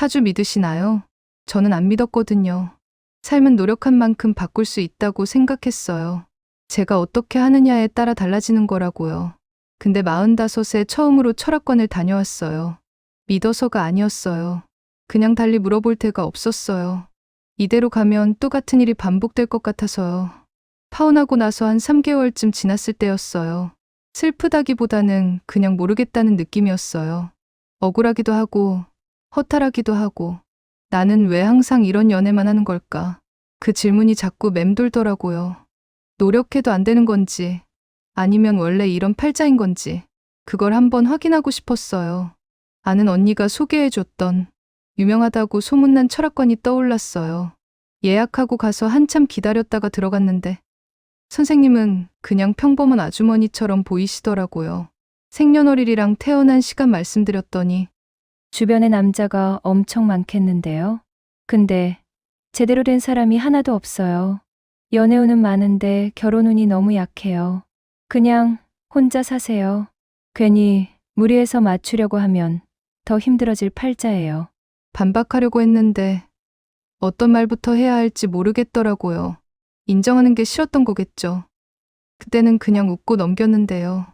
사주 믿으시나요? 저는 안 믿었거든요. 삶은 노력한 만큼 바꿀 수 있다고 생각했어요. 제가 어떻게 하느냐에 따라 달라지는 거라고요. 근데 45에 처음으로 철학관을 다녀왔어요. 믿어서가 아니었어요. 그냥 달리 물어볼 데가 없었어요. 이대로 가면 또 같은 일이 반복될 것 같아서요. 파혼하고 나서 한 3개월쯤 지났을 때였어요. 슬프다기보다는 그냥 모르겠다는 느낌이었어요. 억울하기도 하고 허탈하기도 하고 나는 왜 항상 이런 연애만 하는 걸까? 그 질문이 자꾸 맴돌더라고요. 노력해도 안 되는 건지 아니면 원래 이런 팔자인 건지 그걸 한번 확인하고 싶었어요. 아는 언니가 소개해줬던 유명하다고 소문난 철학관이 떠올랐어요. 예약하고 가서 한참 기다렸다가 들어갔는데 선생님은 그냥 평범한 아주머니처럼 보이시더라고요. 생년월일이랑 태어난 시간 말씀드렸더니 주변에 남자가 엄청 많겠는데요. 근데 제대로 된 사람이 하나도 없어요. 연애운은 많은데 결혼운이 너무 약해요. 그냥 혼자 사세요. 괜히 무리해서 맞추려고 하면 더 힘들어질 팔자예요. 반박하려고 했는데 어떤 말부터 해야 할지 모르겠더라고요. 인정하는 게 싫었던 거겠죠. 그때는 그냥 웃고 넘겼는데요.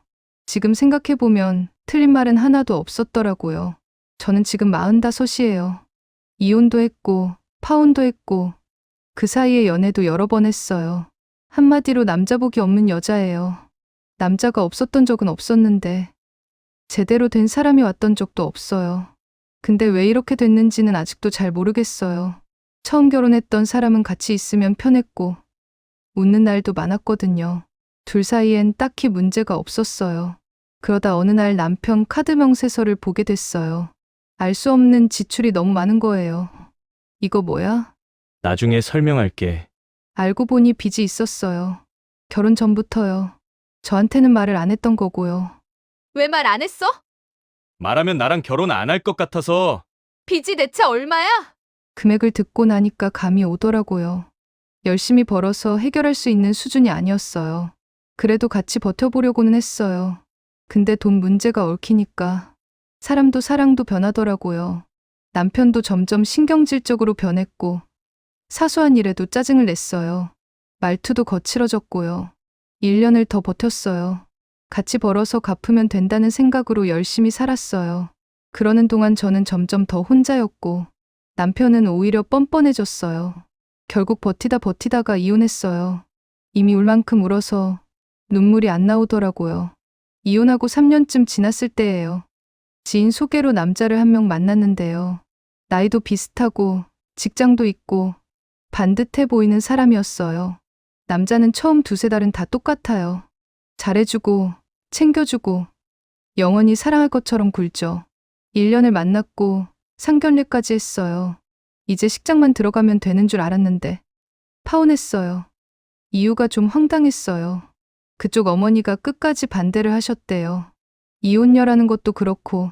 지금 생각해보면 틀린 말은 하나도 없었더라고요. 저는 지금 45이에요. 이혼도 했고 파혼도 했고 그 사이에 연애도 여러 번 했어요. 한마디로 남자복이 없는 여자예요. 남자가 없었던 적은 없었는데 제대로 된 사람이 왔던 적도 없어요. 근데 왜 이렇게 됐는지는 아직도 잘 모르겠어요. 처음 결혼했던 사람은 같이 있으면 편했고 웃는 날도 많았거든요. 둘 사이엔 딱히 문제가 없었어요. 그러다 어느 날 남편 카드 명세서를 보게 됐어요. 알 수 없는 지출이 너무 많은 거예요. 이거 뭐야? 나중에 설명할게. 알고 보니 빚이 있었어요. 결혼 전부터요. 저한테는 말을 안 했던 거고요. 왜 말 안 했어? 말하면 나랑 결혼 안 할 것 같아서. 빚이 대체 얼마야? 금액을 듣고 나니까 감이 오더라고요. 열심히 벌어서 해결할 수 있는 수준이 아니었어요. 그래도 같이 버텨보려고는 했어요. 근데 돈 문제가 얽히니까 사람도 사랑도 변하더라고요. 남편도 점점 신경질적으로 변했고 사소한 일에도 짜증을 냈어요. 말투도 거칠어졌고요. 1년을 더 버텼어요. 같이 벌어서 갚으면 된다는 생각으로 열심히 살았어요. 그러는 동안 저는 점점 더 혼자였고 남편은 오히려 뻔뻔해졌어요. 결국 버티다가 이혼했어요. 이미 울 만큼 울어서 눈물이 안 나오더라고요. 이혼하고 3년쯤 지났을 때예요. 지인 소개로 남자를 한 명 만났는데요. 나이도 비슷하고 직장도 있고 반듯해 보이는 사람이었어요. 남자는 처음 두세 달은 다 똑같아요. 잘해주고 챙겨주고 영원히 사랑할 것처럼 굴죠. 1년을 만났고 상견례까지 했어요. 이제 식장만 들어가면 되는 줄 알았는데 파혼했어요. 이유가 좀 황당했어요. 그쪽 어머니가 끝까지 반대를 하셨대요. 이혼녀라는 것도 그렇고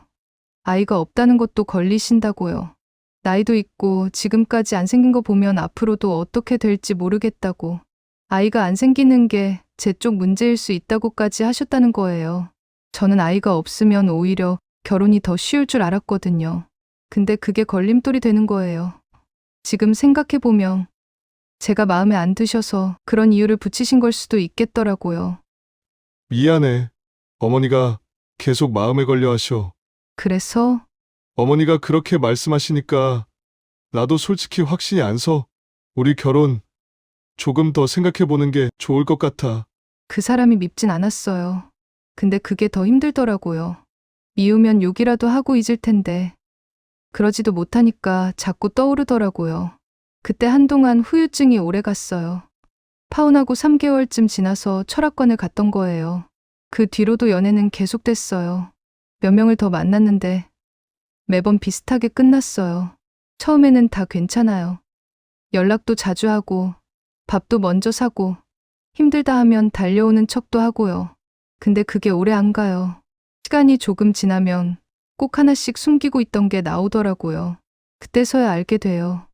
아이가 없다는 것도 걸리신다고요. 나이도 있고 지금까지 안 생긴 거 보면 앞으로도 어떻게 될지 모르겠다고. 아이가 안 생기는 게 제 쪽 문제일 수 있다고까지 하셨다는 거예요. 저는 아이가 없으면 오히려 결혼이 더 쉬울 줄 알았거든요. 근데 그게 걸림돌이 되는 거예요. 지금 생각해보면 제가 마음에 안 드셔서 그런 이유를 붙이신 걸 수도 있겠더라고요. 미안해. 어머니가 계속 마음에 걸려 하셔. 그래서 어머니가 그렇게 말씀하시니까 나도 솔직히 확신이 안 서. 우리 결혼 조금 더 생각해보는 게 좋을 것 같아. 그 사람이 밉진 않았어요. 근데 그게 더 힘들더라고요. 미우면 욕이라도 하고 잊을 텐데 그러지도 못하니까 자꾸 떠오르더라고요. 그때 한동안 후유증이 오래 갔어요. 파혼하고 3개월쯤 지나서 철학관을 갔던 거예요. 그 뒤로도 연애는 계속됐어요. 몇 명을 더 만났는데 매번 비슷하게 끝났어요. 처음에는 다 괜찮아요. 연락도 자주 하고 밥도 먼저 사고 힘들다 하면 달려오는 척도 하고요. 근데 그게 오래 안 가요. 시간이 조금 지나면 꼭 하나씩 숨기고 있던 게 나오더라고요. 그때서야 알게 돼요.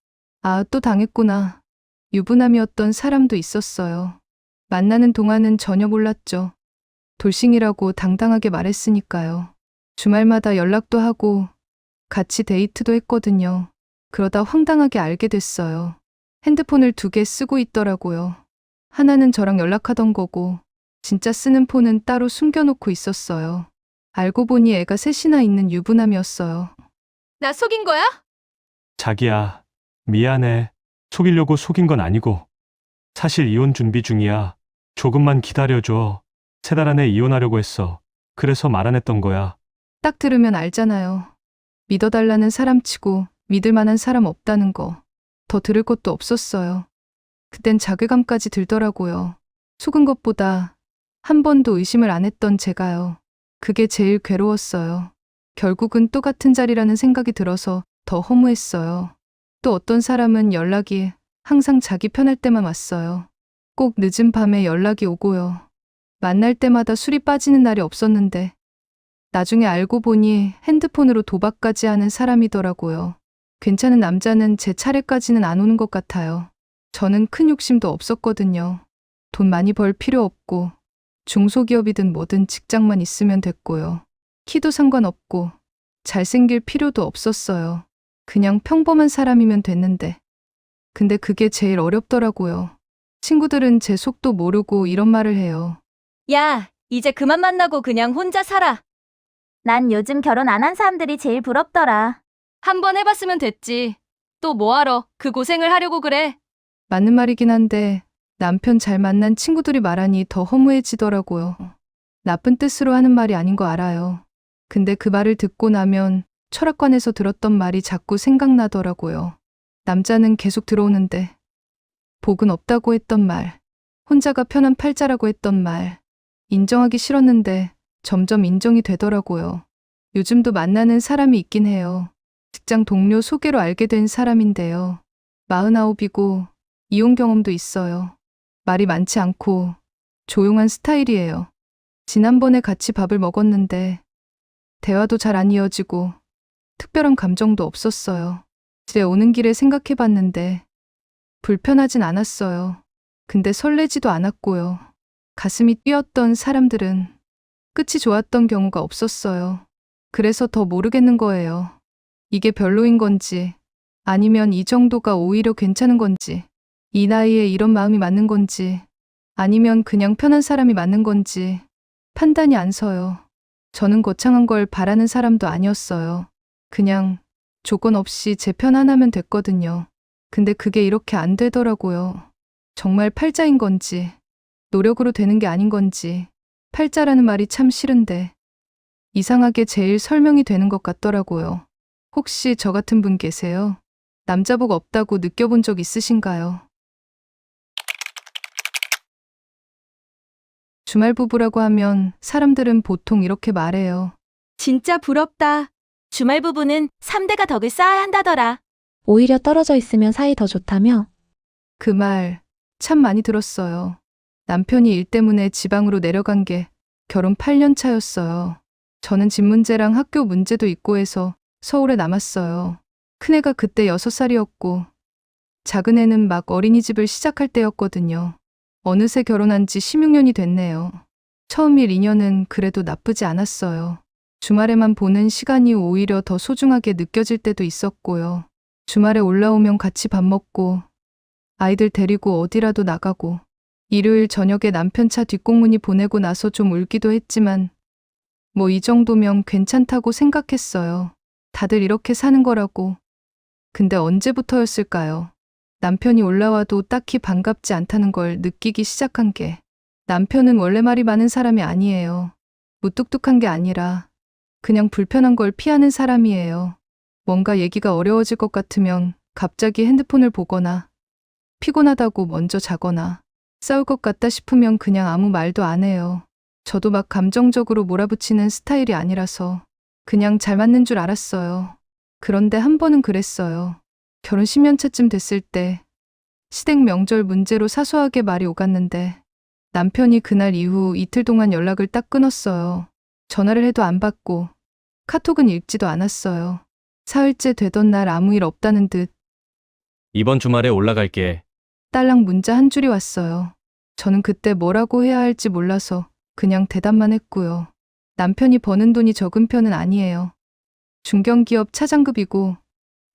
아, 또 당했구나. 유부남이었던 사람도 있었어요. 만나는 동안은 전혀 몰랐죠. 돌싱이라고 당당하게 말했으니까요. 주말마다 연락도 하고 같이 데이트도 했거든요. 그러다 황당하게 알게 됐어요. 핸드폰을 2개 쓰고 있더라고요. 하나는 저랑 연락하던 거고 진짜 쓰는 폰은 따로 숨겨놓고 있었어요. 알고 보니 애가 셋이나 있는 유부남이었어요. 나 속인 거야? 자기야, 미안해. 속이려고 속인 건 아니고. 사실 이혼 준비 중이야. 조금만 기다려줘. 3달 안에 이혼하려고 했어. 그래서 말 안 했던 거야. 딱 들으면 알잖아요. 믿어달라는 사람치고 믿을 만한 사람 없다는 거. 더 들을 것도 없었어요. 그땐 자괴감까지 들더라고요. 속은 것보다 한 번도 의심을 안 했던 제가요. 그게 제일 괴로웠어요. 결국은 또 같은 자리라는 생각이 들어서 더 허무했어요. 또 어떤 사람은 연락이 항상 자기 편할 때만 왔어요. 꼭 늦은 밤에 연락이 오고요. 만날 때마다 술이 빠지는 날이 없었는데 나중에 알고 보니 핸드폰으로 도박까지 하는 사람이더라고요. 괜찮은 남자는 제 차례까지는 안 오는 것 같아요. 저는 큰 욕심도 없었거든요. 돈 많이 벌 필요 없고 중소기업이든 뭐든 직장만 있으면 됐고요. 키도 상관없고 잘생길 필요도 없었어요. 그냥 평범한 사람이면 됐는데. 근데 그게 제일 어렵더라고요. 친구들은 제 속도 모르고 이런 말을 해요. 야, 이제 그만 만나고 그냥 혼자 살아. 난 요즘 결혼 안 한 사람들이 제일 부럽더라. 한번 해봤으면 됐지. 또 뭐하러 그 고생을 하려고 그래? 맞는 말이긴 한데 남편 잘 만난 친구들이 말하니 더 허무해지더라고요. 나쁜 뜻으로 하는 말이 아닌 거 알아요. 근데 그 말을 듣고 나면 철학관에서 들었던 말이 자꾸 생각나더라고요. 남자는 계속 들어오는데 복은 없다고 했던 말, 혼자가 편한 팔자라고 했던 말, 인정하기 싫었는데 점점 인정이 되더라고요. 요즘도 만나는 사람이 있긴 해요. 직장 동료 소개로 알게 된 사람인데요. 49이고 이혼 경험도 있어요. 말이 많지 않고 조용한 스타일이에요. 지난번에 같이 밥을 먹었는데 대화도 잘 안 이어지고 특별한 감정도 없었어요. 집에 오는 길에 생각해봤는데 불편하진 않았어요. 근데 설레지도 않았고요. 가슴이 뛰었던 사람들은 끝이 좋았던 경우가 없었어요. 그래서 더 모르겠는 거예요. 이게 별로인 건지 아니면 이 정도가 오히려 괜찮은 건지 이 나이에 이런 마음이 맞는 건지 아니면 그냥 편한 사람이 맞는 건지 판단이 안 서요. 저는 거창한 걸 바라는 사람도 아니었어요. 그냥 조건 없이 제 편 하나면 됐거든요. 근데 그게 이렇게 안 되더라고요. 정말 팔자인 건지 노력으로 되는 게 아닌 건지 팔자라는 말이 참 싫은데 이상하게 제일 설명이 되는 것 같더라고요. 혹시 저 같은 분 계세요? 남자복 없다고 느껴본 적 있으신가요? 주말 부부라고 하면 사람들은 보통 이렇게 말해요. 진짜 부럽다. 주말 부부는 3대가 덕을 쌓아야 한다더라. 오히려 떨어져 있으면 사이 더 좋다며? 그 말 참 많이 들었어요. 남편이 일 때문에 지방으로 내려간 게 결혼 8년 차였어요. 저는 집 문제랑 학교 문제도 있고 해서 서울에 남았어요. 큰애가 그때 6살이었고 작은 애는 막 어린이집을 시작할 때였거든요. 어느새 결혼한 지 16년이 됐네요. 처음일 인연은 그래도 나쁘지 않았어요. 주말에만 보는 시간이 오히려 더 소중하게 느껴질 때도 있었고요. 주말에 올라오면 같이 밥 먹고 아이들 데리고 어디라도 나가고 일요일 저녁에 남편 차 뒷공문이 보내고 나서 좀 울기도 했지만 뭐 이 정도면 괜찮다고 생각했어요. 다들 이렇게 사는 거라고. 근데 언제부터였을까요? 남편이 올라와도 딱히 반갑지 않다는 걸 느끼기 시작한 게. 남편은 원래 말이 많은 사람이 아니에요. 무뚝뚝한 게 아니라 그냥 불편한 걸 피하는 사람이에요. 뭔가 얘기가 어려워질 것 같으면 갑자기 핸드폰을 보거나 피곤하다고 먼저 자거나 싸울 것 같다 싶으면 그냥 아무 말도 안 해요. 저도 막 감정적으로 몰아붙이는 스타일이 아니라서 그냥 잘 맞는 줄 알았어요. 그런데 한 번은 그랬어요. 결혼 10년 차쯤 됐을 때 시댁 명절 문제로 사소하게 말이 오갔는데 남편이 그날 이후 이틀 동안 연락을 딱 끊었어요. 전화를 해도 안 받고 카톡은 읽지도 않았어요. 사흘째 되던 날 아무 일 없다는 듯 이번 주말에 올라갈게. 딸랑 문자 한 줄이 왔어요. 저는 그때 뭐라고 해야 할지 몰라서 그냥 대답만 했고요. 남편이 버는 돈이 적은 편은 아니에요. 중견기업 차장급이고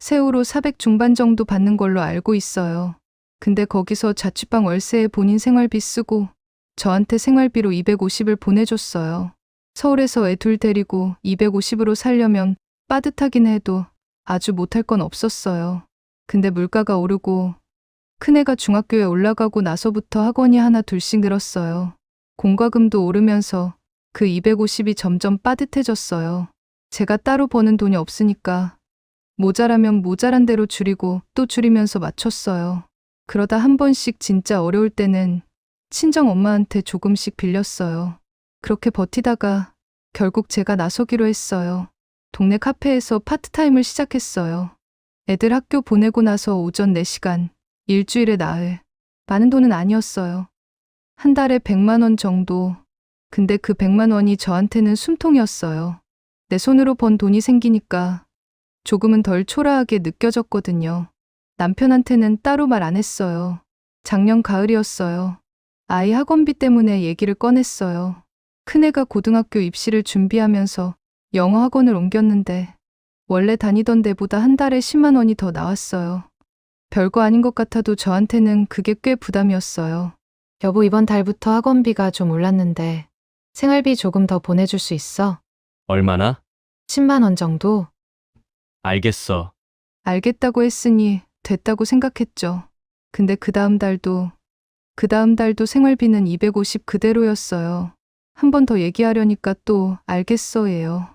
세후로 400 중반 정도 받는 걸로 알고 있어요. 근데 거기서 자취방 월세에 본인 생활비 쓰고 저한테 생활비로 250을 보내줬어요. 서울에서 애 둘 데리고 250으로 살려면 빠듯하긴 해도 아주 못할 건 없었어요. 근데 물가가 오르고 큰애가 중학교에 올라가고 나서부터 학원이 하나 둘씩 늘었어요. 공과금도 오르면서 그 250이 점점 빠듯해졌어요. 제가 따로 버는 돈이 없으니까 모자라면 모자란 대로 줄이고 또 줄이면서 맞췄어요. 그러다 한 번씩 진짜 어려울 때는 친정 엄마한테 조금씩 빌렸어요. 그렇게 버티다가 결국 제가 나서기로 했어요. 동네 카페에서 파트타임을 시작했어요. 애들 학교 보내고 나서 오전 4시간, 일주일에 나흘. 많은 돈은 아니었어요. 한 달에 100만 원 정도. 근데 그 100만 원이 저한테는 숨통이었어요. 내 손으로 번 돈이 생기니까 조금은 덜 초라하게 느껴졌거든요. 남편한테는 따로 말 안 했어요. 작년 가을이었어요. 아이 학원비 때문에 얘기를 꺼냈어요. 큰애가 고등학교 입시를 준비하면서 영어 학원을 옮겼는데 원래 다니던 데보다 한 달에 10만 원이 더 나왔어요. 별거 아닌 것 같아도 저한테는 그게 꽤 부담이었어요. 여보, 이번 달부터 학원비가 좀 올랐는데 생활비 조금 더 보내줄 수 있어? 얼마나? 10만 원 정도? 알겠어. 알겠다고 했으니 됐다고 생각했죠. 근데 그 다음 달도 생활비는 250 그대로였어요. 한 번 더 얘기하려니까 또 알겠어예요.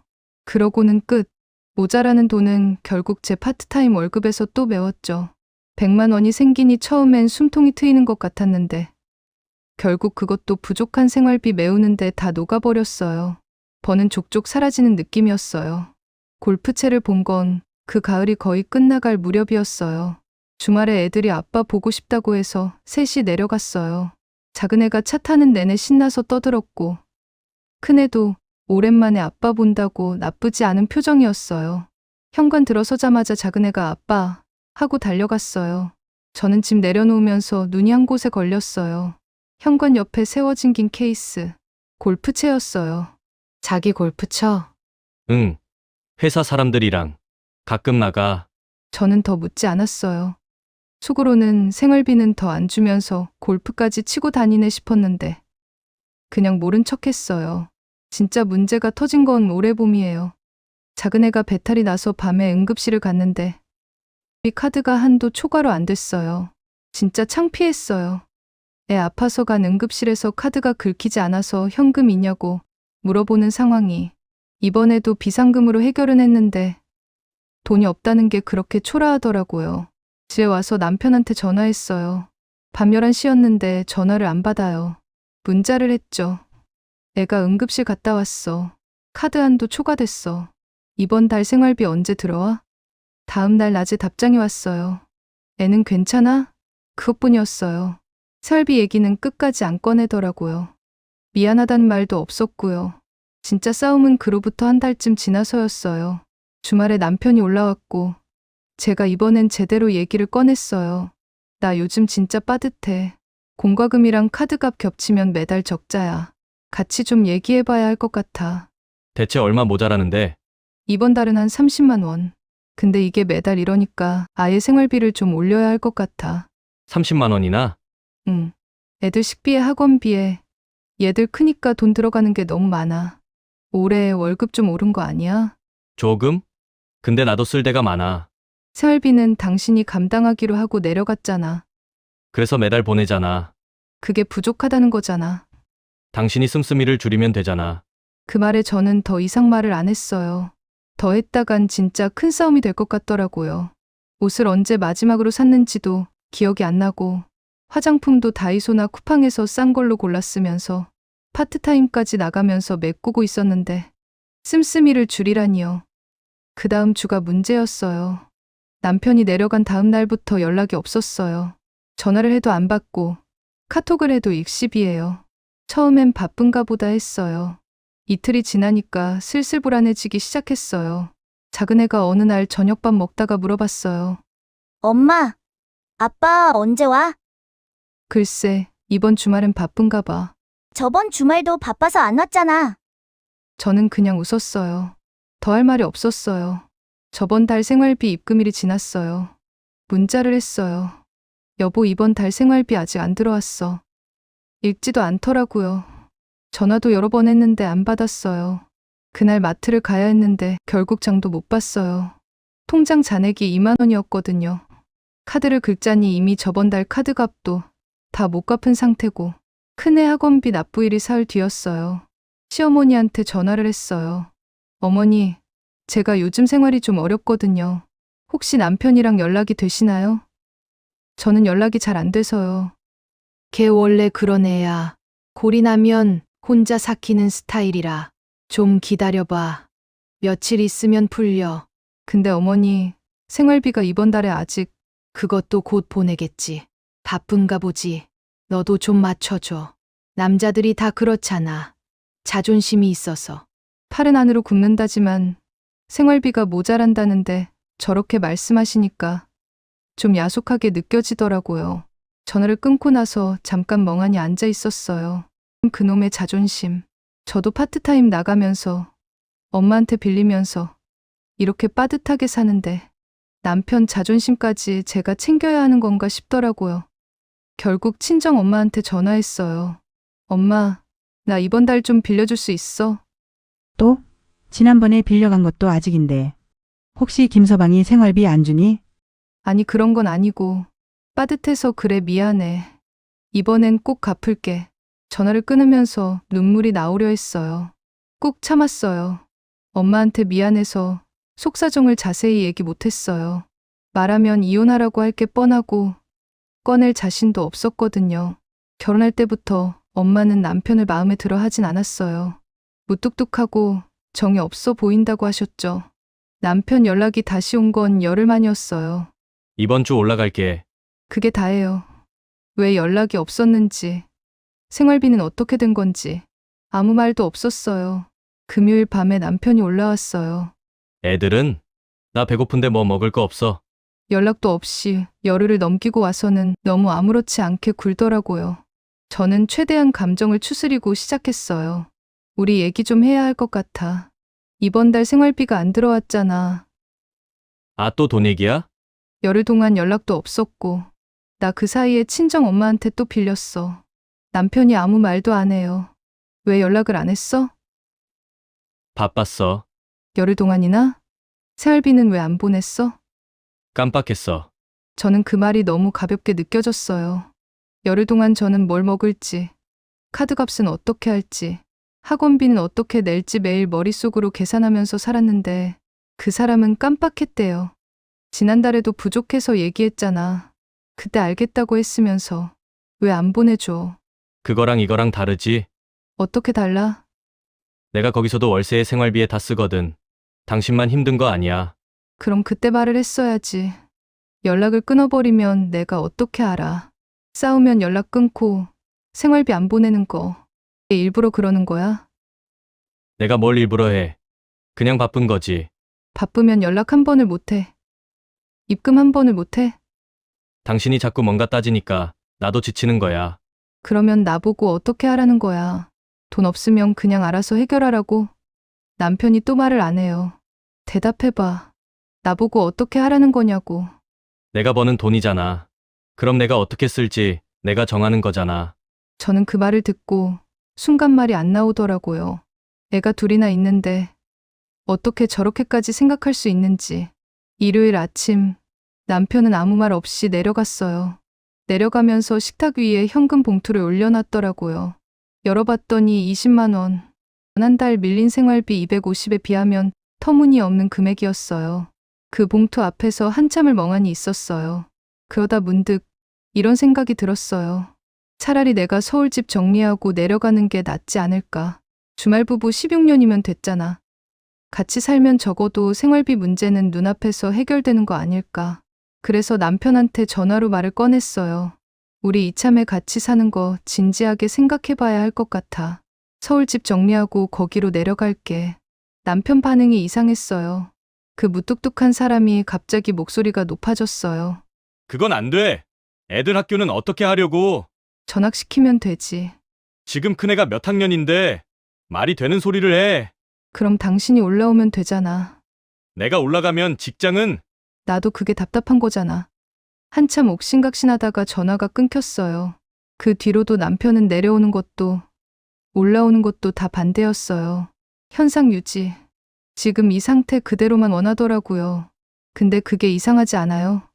그러고는 끝. 모자라는 돈은 결국 제 파트타임 월급에서 또 메웠죠. 100만 원이 생기니 처음엔 숨통이 트이는 것 같았는데 결국 그것도 부족한 생활비 메우는데 다 녹아버렸어요. 버는 족족 사라지는 느낌이었어요. 골프채를 본 건 그 가을이 거의 끝나갈 무렵이었어요. 주말에 애들이 아빠 보고 싶다고 해서 셋이 내려갔어요. 작은애가 차 타는 내내 신나서 떠들었고 큰애도 오랜만에 아빠 본다고 나쁘지 않은 표정이었어요. 현관 들어서자마자 작은애가 아빠 하고 달려갔어요. 저는 집 내려놓으면서 눈이 한 곳에 걸렸어요. 현관 옆에 세워진 긴 케이스. 골프채였어요. 자기 골프 쳐? 응. 회사 사람들이랑 가끔 나가. 저는 더 묻지 않았어요. 속으로는 생활비는 더 안 주면서 골프까지 치고 다니네 싶었는데 그냥 모른 척했어요. 진짜 문제가 터진 건 올해 봄이에요. 작은애가 배탈이 나서 밤에 응급실을 갔는데 이 카드가 한도 초과로 안 됐어요. 진짜 창피했어요. 애 아파서 간 응급실에서 카드가 긁히지 않아서 현금 있냐고 물어보는 상황이 이번에도 비상금으로 해결은 했는데 돈이 없다는 게 그렇게 초라하더라고요. 집에 와서 남편한테 전화했어요. 밤 11시였는데 전화를 안 받아요. 문자를 했죠. 애가 응급실 갔다 왔어. 카드 한도 초과됐어. 이번 달 생활비 언제 들어와? 다음 날 낮에 답장이 왔어요. 애는 괜찮아? 그것뿐이었어요. 생활비 얘기는 끝까지 안 꺼내더라고요. 미안하다는 말도 없었고요. 진짜 싸움은 그로부터 한 달쯤 지나서였어요. 주말에 남편이 올라왔고 제가 이번엔 제대로 얘기를 꺼냈어요. 나 요즘 진짜 빠듯해. 공과금이랑 카드값 겹치면 매달 적자야. 같이 좀 얘기해봐야 할 것 같아. 대체 얼마 모자라는데? 이번 달은 한 30만 원. 근데 이게 매달 이러니까 아예 생활비를 좀 올려야 할 것 같아. 30만 원이나? 응. 애들 식비에 학원비에 얘들 크니까 돈 들어가는 게 너무 많아. 올해 월급 좀 오른 거 아니야? 조금? 근데 나도 쓸 데가 많아. 생활비는 당신이 감당하기로 하고 내려갔잖아. 그래서 매달 보내잖아. 그게 부족하다는 거잖아. 당신이 씀씀이를 줄이면 되잖아. 그 말에 저는 더 이상 말을 안 했어요. 더 했다간 진짜 큰 싸움이 될 것 같더라고요. 옷을 언제 마지막으로 샀는지도 기억이 안 나고 화장품도 다이소나 쿠팡에서 싼 걸로 골랐으면서 파트타임까지 나가면서 메꾸고 있었는데 씀씀이를 줄이라니요. 그 다음 주가 문제였어요. 남편이 내려간 다음 날부터 연락이 없었어요. 전화를 해도 안 받고 카톡을 해도 익십이에요. 처음엔 바쁜가 보다 했어요. 이틀이 지나니까 슬슬 불안해지기 시작했어요. 작은애가 어느 날 저녁밥 먹다가 물어봤어요. 엄마, 아빠 언제 와? 글쎄, 이번 주말엔 바쁜가 봐. 저번 주말도 바빠서 안 왔잖아. 저는 그냥 웃었어요. 더 할 말이 없었어요. 저번 달 생활비 입금일이 지났어요. 문자를 했어요. 여보, 이번 달 생활비 아직 안 들어왔어. 읽지도 않더라고요. 전화도 여러 번 했는데 안 받았어요. 그날 마트를 가야 했는데 결국 장도 못 봤어요. 통장 잔액이 2만 원이었거든요. 카드를 긁자니 이미 저번 달 카드 값도 다 못 갚은 상태고 큰애 학원비 납부일이 사흘 뒤였어요. 시어머니한테 전화를 했어요. 어머니, 제가 요즘 생활이 좀 어렵거든요. 혹시 남편이랑 연락이 되시나요? 저는 연락이 잘 안 돼서요. 걔 원래 그런 애야. 골이 나면 혼자 삭히는 스타일이라. 좀 기다려봐. 며칠 있으면 풀려. 근데 어머니, 생활비가 이번 달에 아직 그것도 곧 보내겠지. 바쁜가 보지. 너도 좀 맞춰줘. 남자들이 다 그렇잖아. 자존심이 있어서. 팔은 안으로 굽는다지만 생활비가 모자란다는데 저렇게 말씀하시니까 좀 야속하게 느껴지더라고요. 전화를 끊고 나서 잠깐 멍하니 앉아 있었어요. 그놈의 자존심. 저도 파트타임 나가면서 엄마한테 빌리면서 이렇게 빠듯하게 사는데 남편 자존심까지 제가 챙겨야 하는 건가 싶더라고요. 결국 친정 엄마한테 전화했어요. 엄마, 나 이번 달 좀 빌려줄 수 있어? 또? 지난번에 빌려간 것도 아직인데. 혹시 김서방이 생활비 안 주니? 아니, 그런 건 아니고 빠듯해서 그래, 미안해. 이번엔 꼭 갚을게. 전화를 끊으면서 눈물이 나오려 했어요. 꾹 참았어요. 엄마한테 미안해서 속사정을 자세히 얘기 못했어요. 말하면 이혼하라고 할 게 뻔하고 꺼낼 자신도 없었거든요. 결혼할 때부터 엄마는 남편을 마음에 들어 하진 않았어요. 무뚝뚝하고 정이 없어 보인다고 하셨죠. 남편 연락이 다시 온 건 열흘 만이었어요. 이번 주 올라갈게. 그게 다예요. 왜 연락이 없었는지, 생활비는 어떻게 된 건지 아무 말도 없었어요. 금요일 밤에 남편이 올라왔어요. 애들은? 나 배고픈데 뭐 먹을 거 없어? 연락도 없이 열흘을 넘기고 와서는 너무 아무렇지 않게 굴더라고요. 저는 최대한 감정을 추스리고 시작했어요. 우리 얘기 좀 해야 할 것 같아. 이번 달 생활비가 안 들어왔잖아. 아, 또 돈 얘기야? 열흘 동안 연락도 없었고 나 그 사이에 친정 엄마한테 또 빌렸어. 남편이 아무 말도 안 해요. 왜 연락을 안 했어? 바빴어. 열흘 동안이나? 생활비는 왜 안 보냈어? 깜빡했어. 저는 그 말이 너무 가볍게 느껴졌어요. 열흘 동안 저는 뭘 먹을지, 카드값은 어떻게 할지, 학원비는 어떻게 낼지 매일 머릿속으로 계산하면서 살았는데 그 사람은 깜빡했대요. 지난달에도 부족해서 얘기했잖아. 그때 알겠다고 했으면서 왜 안 보내줘? 그거랑 이거랑 다르지? 어떻게 달라? 내가 거기서도 월세에 생활비에 다 쓰거든. 당신만 힘든 거 아니야. 그럼 그때 말을 했어야지. 연락을 끊어버리면 내가 어떻게 알아. 싸우면 연락 끊고 생활비 안 보내는 거 일부러 그러는 거야? 내가 뭘 일부러 해. 그냥 바쁜 거지. 바쁘면 연락 한 번을 못 해. 입금 한 번을 못 해. 당신이 자꾸 뭔가 따지니까 나도 지치는 거야. 그러면 나보고 어떻게 하라는 거야. 돈 없으면 그냥 알아서 해결하라고. 남편이 또 말을 안 해요. 대답해봐. 나보고 어떻게 하라는 거냐고. 내가 버는 돈이잖아. 그럼 내가 어떻게 쓸지 내가 정하는 거잖아. 저는 그 말을 듣고 순간 말이 안 나오더라고요. 애가 둘이나 있는데 어떻게 저렇게까지 생각할 수 있는지. 일요일 아침 남편은 아무 말 없이 내려갔어요. 내려가면서 식탁 위에 현금 봉투를 올려놨더라고요. 열어봤더니 20만 원. 한 달 밀린 생활비 250에 비하면 터무니없는 금액이었어요. 그 봉투 앞에서 한참을 멍하니 있었어요. 그러다 문득 이런 생각이 들었어요. 차라리 내가 서울집 정리하고 내려가는 게 낫지 않을까. 주말부부 16년이면 됐잖아. 같이 살면 적어도 생활비 문제는 눈앞에서 해결되는 거 아닐까. 그래서 남편한테 전화로 말을 꺼냈어요. 우리 이참에 같이 사는 거 진지하게 생각해봐야 할 것 같아. 서울집 정리하고 거기로 내려갈게. 남편 반응이 이상했어요. 그 무뚝뚝한 사람이 갑자기 목소리가 높아졌어요. 그건 안 돼. 애들 학교는 어떻게 하려고. 전학시키면 되지. 지금 큰애가 몇 학년인데 말이 되는 소리를 해. 그럼 당신이 올라오면 되잖아. 내가 올라가면 직장은? 나도 그게 답답한 거잖아. 한참 옥신각신하다가 전화가 끊겼어요. 그 뒤로도 남편은 내려오는 것도 올라오는 것도 다 반대였어요. 현상 유지. 지금 이 상태 그대로만 원하더라고요. 근데 그게 이상하지 않아요?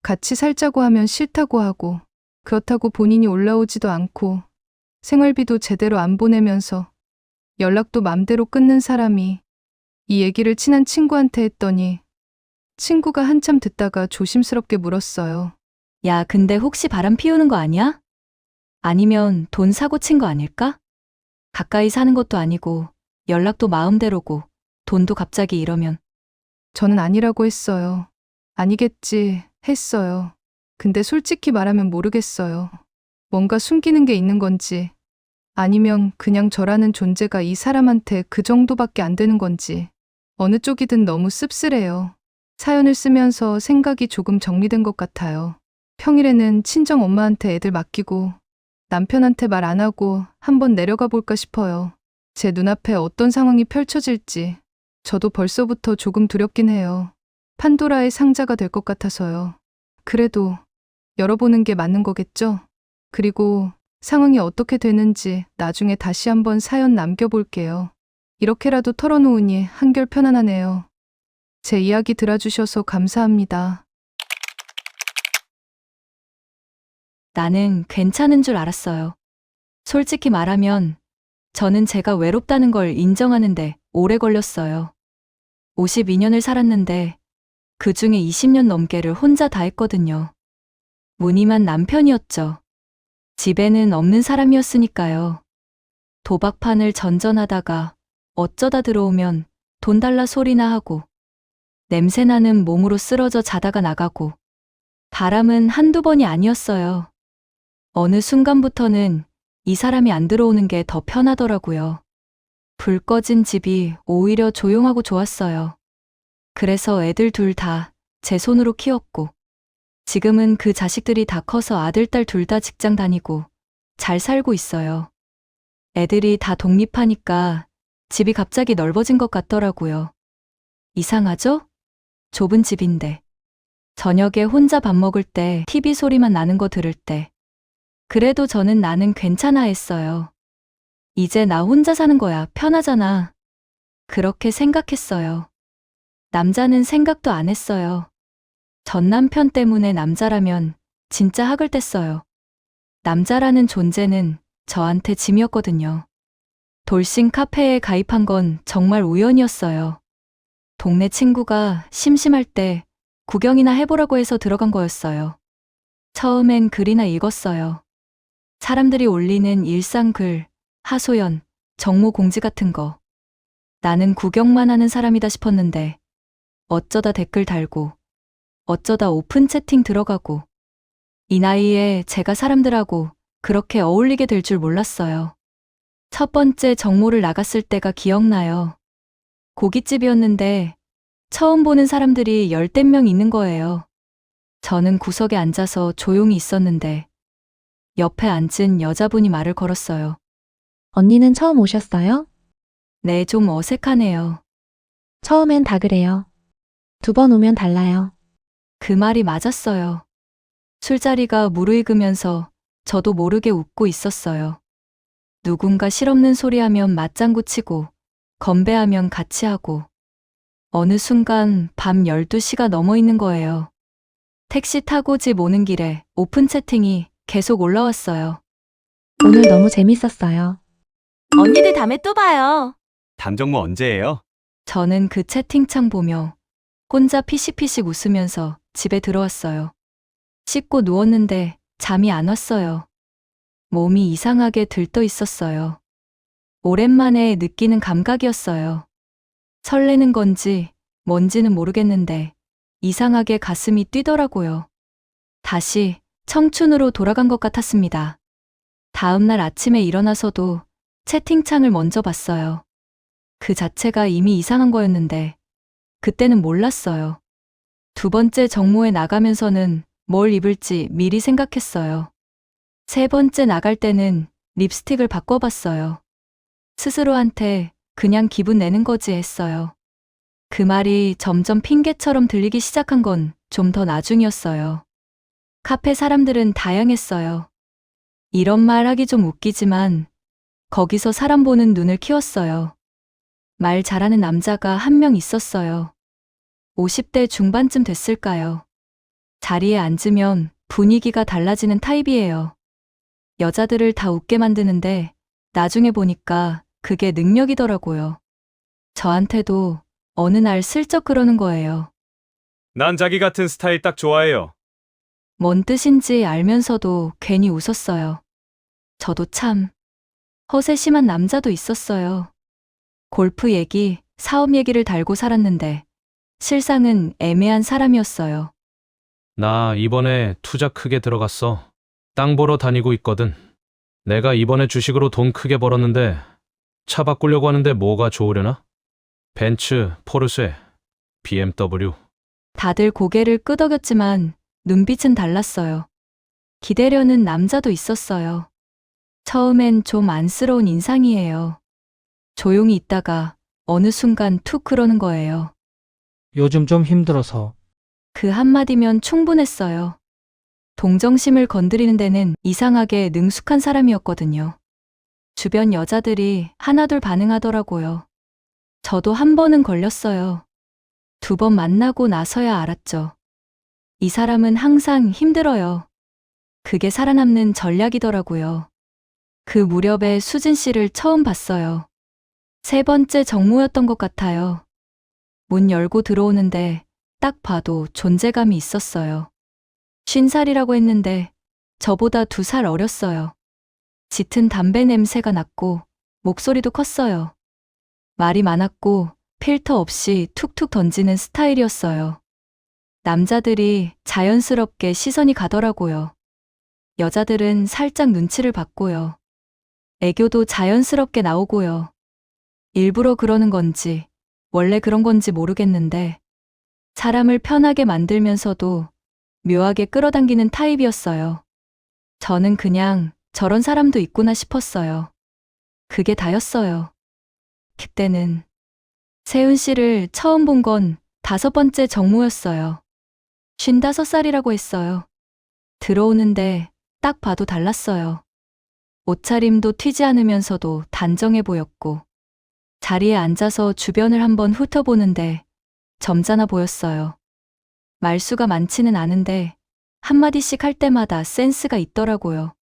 같이 살자고 하면 싫다고 하고, 그렇다고 본인이 올라오지도 않고, 생활비도 제대로 안 보내면서 연락도 맘대로 끊는 사람이 이 얘기를 친한 친구한테 했더니 친구가 한참 듣다가 조심스럽게 물었어요. 야, 근데 혹시 바람 피우는 거 아니야? 아니면 돈 사고 친 거 아닐까? 가까이 사는 것도 아니고 연락도 마음대로고 돈도 갑자기 이러면. 저는 아니라고 했어요. 아니겠지 했어요. 근데 솔직히 말하면 모르겠어요. 뭔가 숨기는 게 있는 건지, 아니면 그냥 저라는 존재가 이 사람한테 그 정도밖에 안 되는 건지. 어느 쪽이든 너무 씁쓸해요. 사연을 쓰면서 생각이 조금 정리된 것 같아요. 평일에는 친정 엄마한테 애들 맡기고 남편한테 말 안 하고 한번 내려가 볼까 싶어요. 제 눈앞에 어떤 상황이 펼쳐질지 저도 벌써부터 조금 두렵긴 해요. 판도라의 상자가 될 것 같아서요. 그래도 열어보는 게 맞는 거겠죠? 그리고 상황이 어떻게 되는지 나중에 다시 한번 사연 남겨볼게요. 이렇게라도 털어놓으니 한결 편안하네요. 제 이야기 들어주셔서 감사합니다. 나는 괜찮은 줄 알았어요. 솔직히 말하면 저는 제가 외롭다는 걸 인정하는데 오래 걸렸어요. 52년을 살았는데 그 중에 20년 넘게를 혼자 다 했거든요. 무늬만 남편이었죠. 집에는 없는 사람이었으니까요. 도박판을 전전하다가 어쩌다 들어오면 돈 달라 소리나 하고, 냄새나는 몸으로 쓰러져 자다가 나가고, 바람은 한두 번이 아니었어요. 어느 순간부터는 이 사람이 안 들어오는 게 더 편하더라고요. 불 꺼진 집이 오히려 조용하고 좋았어요. 그래서 애들 둘 다 제 손으로 키웠고, 지금은 그 자식들이 다 커서 아들, 딸 둘 다 직장 다니고 잘 살고 있어요. 애들이 다 독립하니까 집이 갑자기 넓어진 것 같더라고요. 이상하죠? 좁은 집인데. 저녁에 혼자 밥 먹을 때 TV 소리만 나는 거 들을 때 그래도 저는 나는 괜찮아 했어요. 이제 나 혼자 사는 거야. 편하잖아. 그렇게 생각했어요. 남자는 생각도 안 했어요. 전 남편 때문에 남자라면 진짜 학을 뗐어요. 남자라는 존재는 저한테 짐이었거든요. 돌싱 카페에 가입한 건 정말 우연이었어요. 동네 친구가 심심할 때 구경이나 해보라고 해서 들어간 거였어요. 처음엔 글이나 읽었어요. 사람들이 올리는 일상글, 하소연, 정모 공지 같은 거. 나는 구경만 하는 사람이다 싶었는데 어쩌다 댓글 달고 어쩌다 오픈 채팅 들어가고 이 나이에 제가 사람들하고 그렇게 어울리게 될 줄 몰랐어요. 첫 번째 정모를 나갔을 때가 기억나요. 고깃집이었는데 처음 보는 사람들이 10댓 명 있는 거예요. 저는 구석에 앉아서 조용히 있었는데 옆에 앉은 여자분이 말을 걸었어요. 언니는 처음 오셨어요? 네, 좀 어색하네요. 처음엔 다 그래요. 2번 오면 달라요. 그 말이 맞았어요. 술자리가 무르익으면서 저도 모르게 웃고 있었어요. 누군가 실없는 소리하면 맞장구 치고 건배하면 같이 하고 어느 순간 밤 12시가 넘어 있는 거예요. 택시 타고 집 오는 길에 오픈 채팅이 계속 올라왔어요. 오늘 너무 재밌었어요. 언니들 다음에 또 봐요. 다음 정모 언제예요? 저는 그 채팅창 보며 혼자 피식피식 웃으면서 집에 들어왔어요. 씻고 누웠는데 잠이 안 왔어요. 몸이 이상하게 들떠 있었어요. 오랜만에 느끼는 감각이었어요. 설레는 건지 뭔지는 모르겠는데 이상하게 가슴이 뛰더라고요. 다시 청춘으로 돌아간 것 같았습니다. 다음 날 아침에 일어나서도 채팅창을 먼저 봤어요. 그 자체가 이미 이상한 거였는데 그때는 몰랐어요. 2번째 정모에 나가면서는 뭘 입을지 미리 생각했어요. 3번째 나갈 때는 립스틱을 바꿔봤어요. 스스로한테 그냥 기분 내는 거지 했어요. 그 말이 점점 핑계처럼 들리기 시작한 건 좀 더 나중이었어요. 카페 사람들은 다양했어요. 이런 말 하기 좀 웃기지만 거기서 사람 보는 눈을 키웠어요. 말 잘하는 남자가 한 명 있었어요. 50대 중반쯤 됐을까요? 자리에 앉으면 분위기가 달라지는 타입이에요. 여자들을 다 웃게 만드는데 나중에 보니까 그게 능력이더라고요. 저한테도 어느 날 슬쩍 그러는 거예요. 난 자기 같은 스타일 딱 좋아해요. 뭔 뜻인지 알면서도 괜히 웃었어요. 저도 참 허세 심한 남자도 있었어요. 골프 얘기, 사업 얘기를 달고 살았는데 실상은 애매한 사람이었어요. 나 이번에 투자 크게 들어갔어. 땅 보러 다니고 있거든. 내가 이번에 주식으로 돈 크게 벌었는데 차 바꾸려고 하는데 뭐가 좋으려나? 벤츠, 포르쉐, BMW. 다들 고개를 끄덕였지만 눈빛은 달랐어요. 기대려는 남자도 있었어요. 처음엔 좀 안쓰러운 인상이에요. 조용히 있다가 어느 순간 툭 그러는 거예요. 요즘 좀 힘들어서. 그 한마디면 충분했어요. 동정심을 건드리는 데는 이상하게 능숙한 사람이었거든요. 주변 여자들이 하나둘 반응하더라고요. 저도 한 번은 걸렸어요. 2번 만나고 나서야 알았죠. 이 사람은 항상 힘들어요. 그게 살아남는 전략이더라고요. 그 무렵에 수진 씨를 처음 봤어요. 3번째 정모였던 것 같아요. 문 열고 들어오는데 딱 봐도 존재감이 있었어요. 50살이라고 했는데 저보다 2살 어렸어요. 짙은 담배 냄새가 났고 목소리도 컸어요. 말이 많았고 필터 없이 툭툭 던지는 스타일이었어요. 남자들이 자연스럽게 시선이 가더라고요. 여자들은 살짝 눈치를 봤고요. 애교도 자연스럽게 나오고요. 일부러 그러는 건지 원래 그런 건지 모르겠는데 사람을 편하게 만들면서도 묘하게 끌어당기는 타입이었어요. 저는 그냥 저런 사람도 있구나 싶었어요. 그게 다였어요. 그때는 세훈 씨를 처음 본 건 5번째 정모였어요. 55살이라고 했어요. 들어오는데 딱 봐도 달랐어요. 옷차림도 튀지 않으면서도 단정해 보였고 자리에 앉아서 주변을 한번 훑어보는데 점잖아 보였어요. 말수가 많지는 않은데 한마디씩 할 때마다 센스가 있더라고요.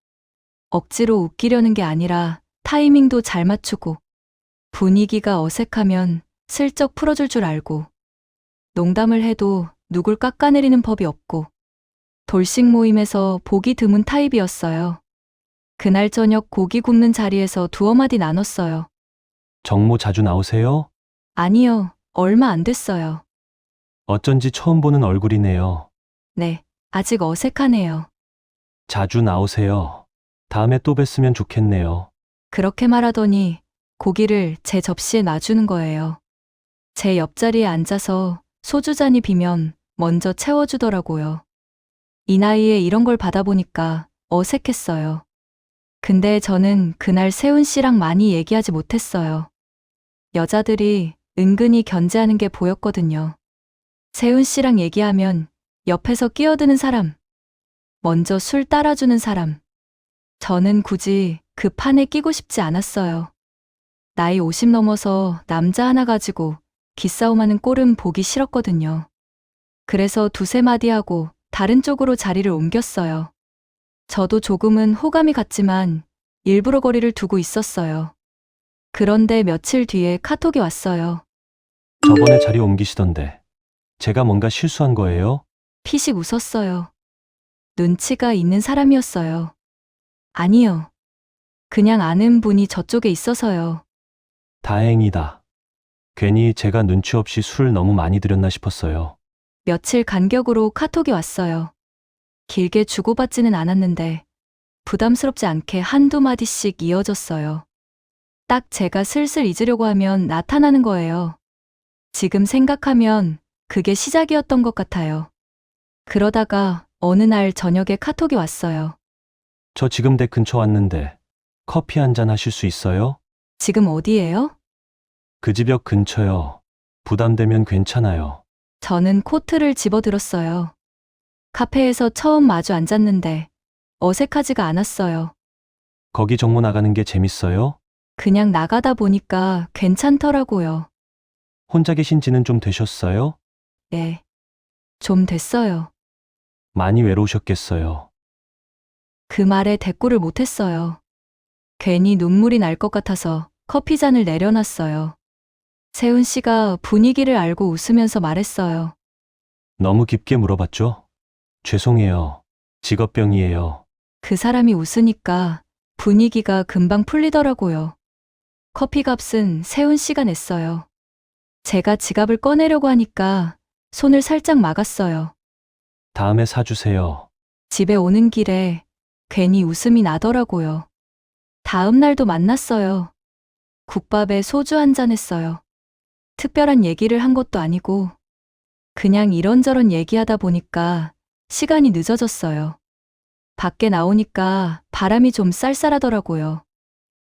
억지로 웃기려는 게 아니라 타이밍도 잘 맞추고 분위기가 어색하면 슬쩍 풀어줄 줄 알고 농담을 해도 누굴 깎아내리는 법이 없고 돌식 모임에서 보기 드문 타입이었어요. 그날 저녁 고기 굽는 자리에서 두어 마디 나눴어요. 정모 자주 나오세요? 아니요, 얼마 안 됐어요. 어쩐지 처음 보는 얼굴이네요. 네, 아직 어색하네요. 자주 나오세요. 다음에 또 뵀으면 좋겠네요. 그렇게 말하더니 고기를 제 접시에 놔주는 거예요. 제 옆자리에 앉아서 소주잔이 비면 먼저 채워주더라고요. 이 나이에 이런 걸 받아보니까 어색했어요. 근데 저는 그날 세훈 씨랑 많이 얘기하지 못했어요. 여자들이 은근히 견제하는 게 보였거든요. 세훈 씨랑 얘기하면 옆에서 끼어드는 사람, 먼저 술 따라주는 사람. 저는 굳이 그 판에 끼고 싶지 않았어요. 나이 50 넘어서 남자 하나 가지고 기싸움하는 꼴은 보기 싫었거든요. 그래서 2-3마디 하고 다른 쪽으로 자리를 옮겼어요. 저도 조금은 호감이 갔지만 일부러 거리를 두고 있었어요. 그런데 며칠 뒤에 카톡이 왔어요. 저번에 자리 옮기시던데 제가 뭔가 실수한 거예요? 피식 웃었어요. 눈치가 있는 사람이었어요. 아니요. 그냥 아는 분이 저쪽에 있어서요. 다행이다. 괜히 제가 눈치 없이 술 너무 많이 들였나 싶었어요. 며칠 간격으로 카톡이 왔어요. 길게 주고받지는 않았는데 부담스럽지 않게 한두 마디씩 이어졌어요. 딱 제가 슬슬 잊으려고 하면 나타나는 거예요. 지금 생각하면 그게 시작이었던 것 같아요. 그러다가 어느 날 저녁에 카톡이 왔어요. 저 지금 댁 근처 왔는데 커피 한잔 하실 수 있어요? 지금 어디예요? 그 집 역 근처요. 부담되면 괜찮아요. 저는 코트를 집어들었어요. 카페에서 처음 마주 앉았는데 어색하지가 않았어요. 거기 정모 나가는 게 재밌어요? 그냥 나가다 보니까 괜찮더라고요. 혼자 계신 지는 좀 되셨어요? 네. 좀 됐어요. 많이 외로우셨겠어요. 그 말에 대꾸를 못했어요. 괜히 눈물이 날 것 같아서 커피잔을 내려놨어요. 세훈 씨가 분위기를 알고 웃으면서 말했어요. 너무 깊게 물어봤죠? 죄송해요. 직업병이에요. 그 사람이 웃으니까 분위기가 금방 풀리더라고요. 커피값은 세훈 씨가 냈어요. 제가 지갑을 꺼내려고 하니까 손을 살짝 막았어요. 다음에 사주세요. 집에 오는 길에 괜히 웃음이 나더라고요. 다음 날도 만났어요. 국밥에 소주 한잔 했어요. 특별한 얘기를 한 것도 아니고 그냥 이런저런 얘기하다 보니까 시간이 늦어졌어요. 밖에 나오니까 바람이 좀 쌀쌀하더라고요.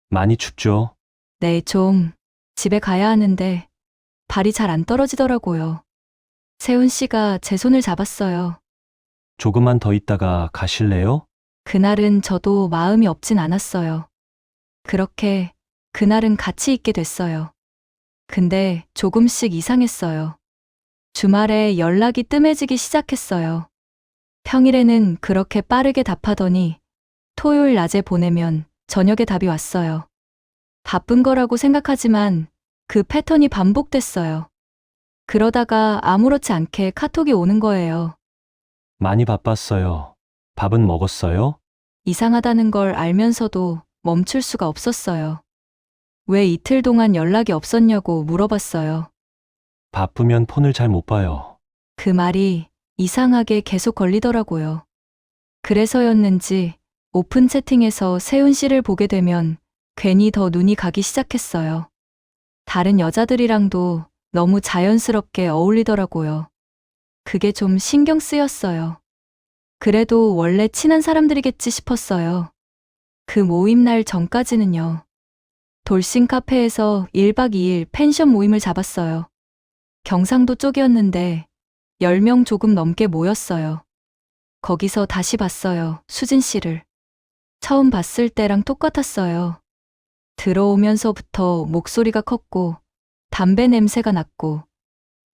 많이 춥죠? 네, 좀 집에 가야 하는데 발이 잘 안 떨어지더라고요. 세훈 씨가 제 손을 잡았어요. 조금만 더 있다가 가실래요? 그날은 저도 마음이 없진 않았어요. 그렇게 그날은 같이 있게 됐어요. 근데 조금씩 이상했어요. 주말에 연락이 뜸해지기 시작했어요. 평일에는 그렇게 빠르게 답하더니 토요일 낮에 보내면 저녁에 답이 왔어요. 바쁜 거라고 생각하지만 그 패턴이 반복됐어요. 그러다가 아무렇지 않게 카톡이 오는 거예요. 많이 바빴어요. 밥은 먹었어요? 이상하다는 걸 알면서도 멈출 수가 없었어요. 왜 이틀 동안 연락이 없었냐고 물어봤어요. 바쁘면 폰을 잘 못 봐요. 그 말이 이상하게 계속 걸리더라고요. 그래서였는지 오픈 채팅에서 세훈 씨를 보게 되면 괜히 더 눈이 가기 시작했어요. 다른 여자들이랑도 너무 자연스럽게 어울리더라고요. 그게 좀 신경 쓰였어요. 그래도 원래 친한 사람들이겠지 싶었어요. 그 모임 날 전까지는요. 돌싱 카페에서 1박 2일 펜션 모임을 잡았어요. 경상도 쪽이었는데 10명 조금 넘게 모였어요. 거기서 다시 봤어요, 수진 씨를. 처음 봤을 때랑 똑같았어요. 들어오면서부터 목소리가 컸고 담배 냄새가 났고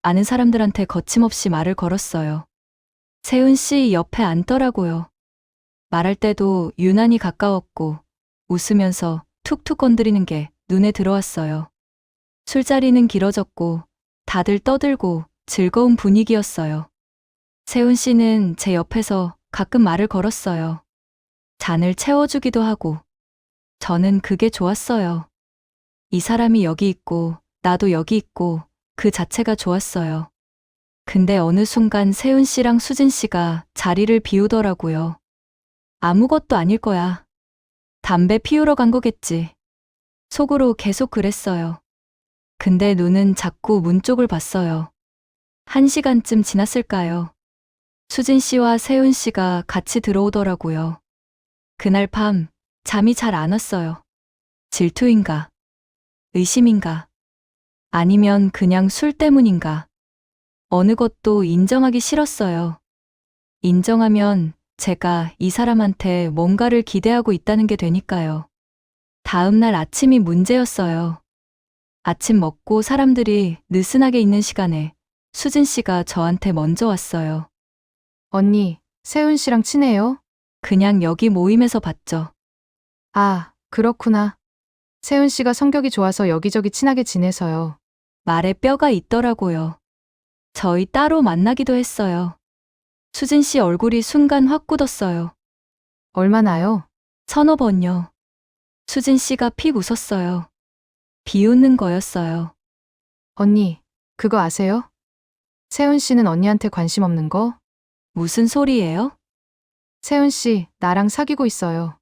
아는 사람들한테 거침없이 말을 걸었어요. 세훈 씨 옆에 앉더라고요. 말할 때도 유난히 가까웠고 웃으면서 툭툭 건드리는 게 눈에 들어왔어요. 술자리는 길어졌고 다들 떠들고 즐거운 분위기였어요. 세훈 씨는 제 옆에서 가끔 말을 걸었어요. 잔을 채워주기도 하고. 저는 그게 좋았어요. 이 사람이 여기 있고 나도 여기 있고 그 자체가 좋았어요. 근데 어느 순간 세훈 씨랑 수진 씨가 자리를 비우더라고요. 아무것도 아닐 거야. 담배 피우러 간 거겠지. 속으로 계속 그랬어요. 근데 눈은 자꾸 문 쪽을 봤어요. 1시간쯤 지났을까요? 수진 씨와 세훈 씨가 같이 들어오더라고요. 그날 밤 잠이 잘 안 왔어요. 질투인가? 의심인가? 아니면 그냥 술 때문인가? 어느 것도 인정하기 싫었어요. 인정하면 제가 이 사람한테 뭔가를 기대하고 있다는 게 되니까요. 다음 날 아침이 문제였어요. 아침 먹고 사람들이 느슨하게 있는 시간에 수진 씨가 저한테 먼저 왔어요. 언니, 세훈 씨랑 친해요? 그냥 여기 모임에서 봤죠. 아, 그렇구나. 세훈 씨가 성격이 좋아서 여기저기 친하게 지내서요. 말에 뼈가 있더라고요. 저희 따로 만나기도 했어요. 수진 씨 얼굴이 순간 확 굳었어요. 얼마나요? 1,000여 번요. 수진 씨가 픽 웃었어요. 비웃는 거였어요. 언니, 그거 아세요? 세훈 씨는 언니한테 관심 없는 거? 무슨 소리예요? 세훈 씨, 나랑 사귀고 있어요.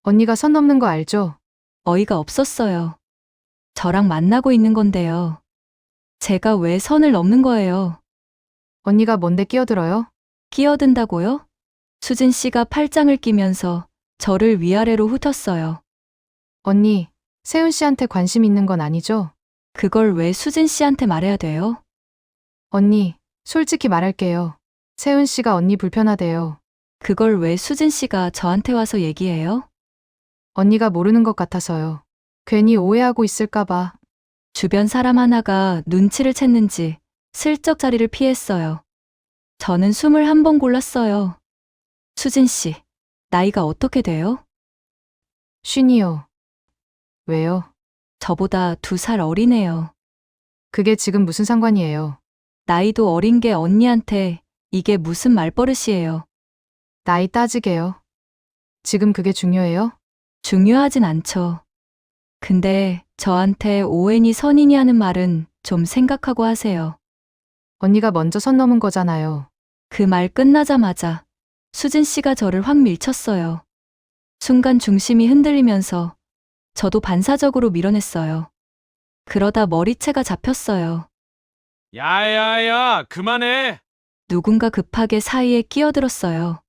언니가 선 넘는 거 알죠? 어이가 없었어요. 저랑 만나고 있는 건데요. 제가 왜 선을 넘는 거예요? 언니가 뭔데 끼어들어요? 끼어든다고요? 수진 씨가 팔짱을 끼면서 저를 위아래로 훑었어요. 언니, 세훈 씨한테 관심 있는 건 아니죠? 그걸 왜 수진 씨한테 말해야 돼요? 언니, 솔직히 말할게요. 세은 씨가 언니 불편하대요. 그걸 왜 수진 씨가 저한테 와서 얘기해요? 언니가 모르는 것 같아서요. 괜히 오해하고 있을까봐. 주변 사람 하나가 눈치를 챘는지 슬쩍 자리를 피했어요. 저는 21번 골랐어요. 수진 씨, 나이가 어떻게 돼요? 쉰이요. 왜요? 저보다 2살 어리네요. 그게 지금 무슨 상관이에요? 나이도 어린 게 언니한테 이게 무슨 말버릇이에요. 나이 따지게요. 지금 그게 중요해요? 중요하진 않죠. 근데 저한테 오해니 선이니 하는 말은 좀 생각하고 하세요. 언니가 먼저 선 넘은 거잖아요. 그 말 끝나자마자 수진 씨가 저를 확 밀쳤어요. 순간 중심이 흔들리면서 저도 반사적으로 밀어냈어요. 그러다 머리채가 잡혔어요. 야야야, 그만해. 누군가 급하게 사이에 끼어들었어요.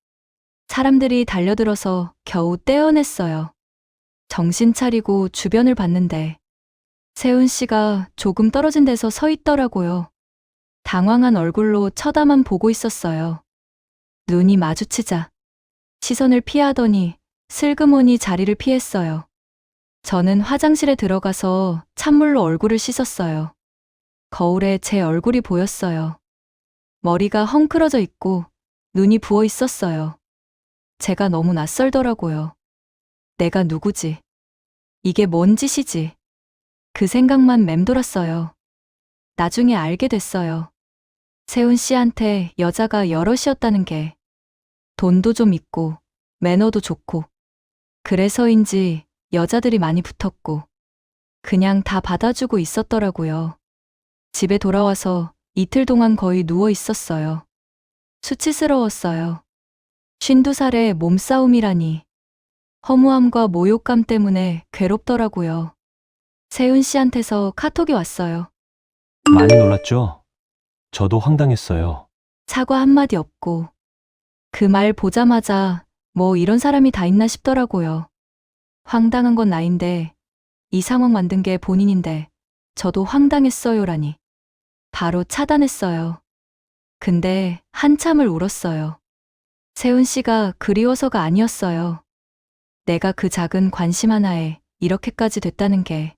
사람들이 달려들어서 겨우 떼어냈어요. 정신 차리고 주변을 봤는데 세훈 씨가 조금 떨어진 데서 서 있더라고요. 당황한 얼굴로 쳐다만 보고 있었어요. 눈이 마주치자 시선을 피하더니 슬그머니 자리를 피했어요. 저는 화장실에 들어가서 찬물로 얼굴을 씻었어요. 거울에 제 얼굴이 보였어요. 머리가 헝클어져 있고 눈이 부어 있었어요. 제가 너무 낯설더라고요. 내가 누구지? 이게 뭔 짓이지? 그 생각만 맴돌았어요. 나중에 알게 됐어요. 세훈 씨한테 여자가 여럿이었다는 게 돈도 좀 있고 매너도 좋고 그래서인지 여자들이 많이 붙었고 그냥 다 받아주고 있었더라고요. 집에 돌아와서 이틀 동안 거의 누워 있었어요. 수치스러웠어요. 52살의 몸싸움이라니. 허무함과 모욕감 때문에 괴롭더라고요. 세훈 씨한테서 카톡이 왔어요. 많이 놀랐죠? 저도 황당했어요. 사과 한마디 없고 그 말 보자마자 뭐 이런 사람이 다 있나 싶더라고요. 황당한 건 나인데 이 상황 만든 게 본인인데 저도 황당했어요라니. 바로 차단했어요. 근데 한참을 울었어요. 세훈 씨가 그리워서가 아니었어요. 내가 그 작은 관심 하나에 이렇게까지 됐다는 게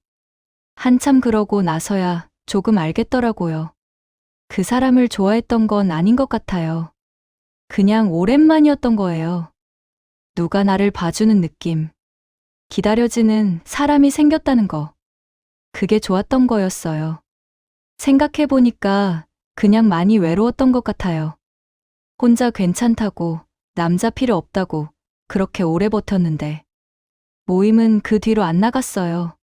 한참 그러고 나서야 조금 알겠더라고요. 그 사람을 좋아했던 건 아닌 것 같아요. 그냥 오랜만이었던 거예요. 누가 나를 봐주는 느낌. 기다려지는 사람이 생겼다는 거. 그게 좋았던 거였어요. 생각해보니까 그냥 많이 외로웠던 것 같아요. 혼자 괜찮다고, 남자 필요 없다고 그렇게 오래 버텼는데 모임은 그 뒤로 안 나갔어요.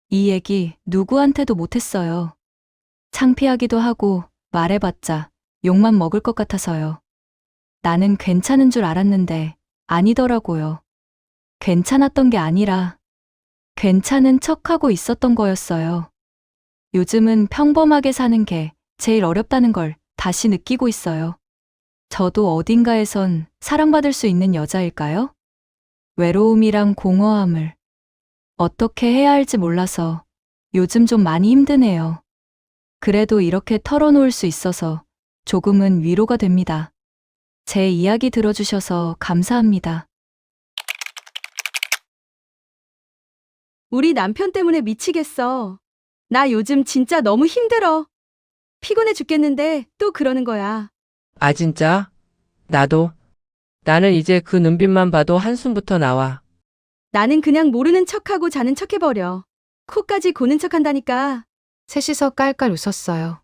이 얘기 누구한테도 못했어요. 창피하기도 하고 말해봤자 욕만 먹을 것 같아서요. 나는 괜찮은 줄 알았는데 아니더라고요. 괜찮았던 게 아니라 괜찮은 척하고 있었던 거였어요. 요즘은 평범하게 사는 게 제일 어렵다는 걸 다시 느끼고 있어요. 저도 어딘가에선 사랑받을 수 있는 여자일까요? 외로움이랑 공허함을 어떻게 해야 할지 몰라서 요즘 좀 많이 힘드네요. 그래도 이렇게 털어놓을 수 있어서 조금은 위로가 됩니다. 제 이야기 들어주셔서 감사합니다. 우리 남편 때문에 미치겠어. 나 요즘 진짜 너무 힘들어. 피곤해 죽겠는데 또 그러는 거야. 아, 진짜? 나도. 나는 이제 그 눈빛만 봐도 한숨부터 나와. 나는 그냥 모르는 척하고 자는 척 해버려. 코까지 고는 척 한다니까. 셋이서 깔깔 웃었어요.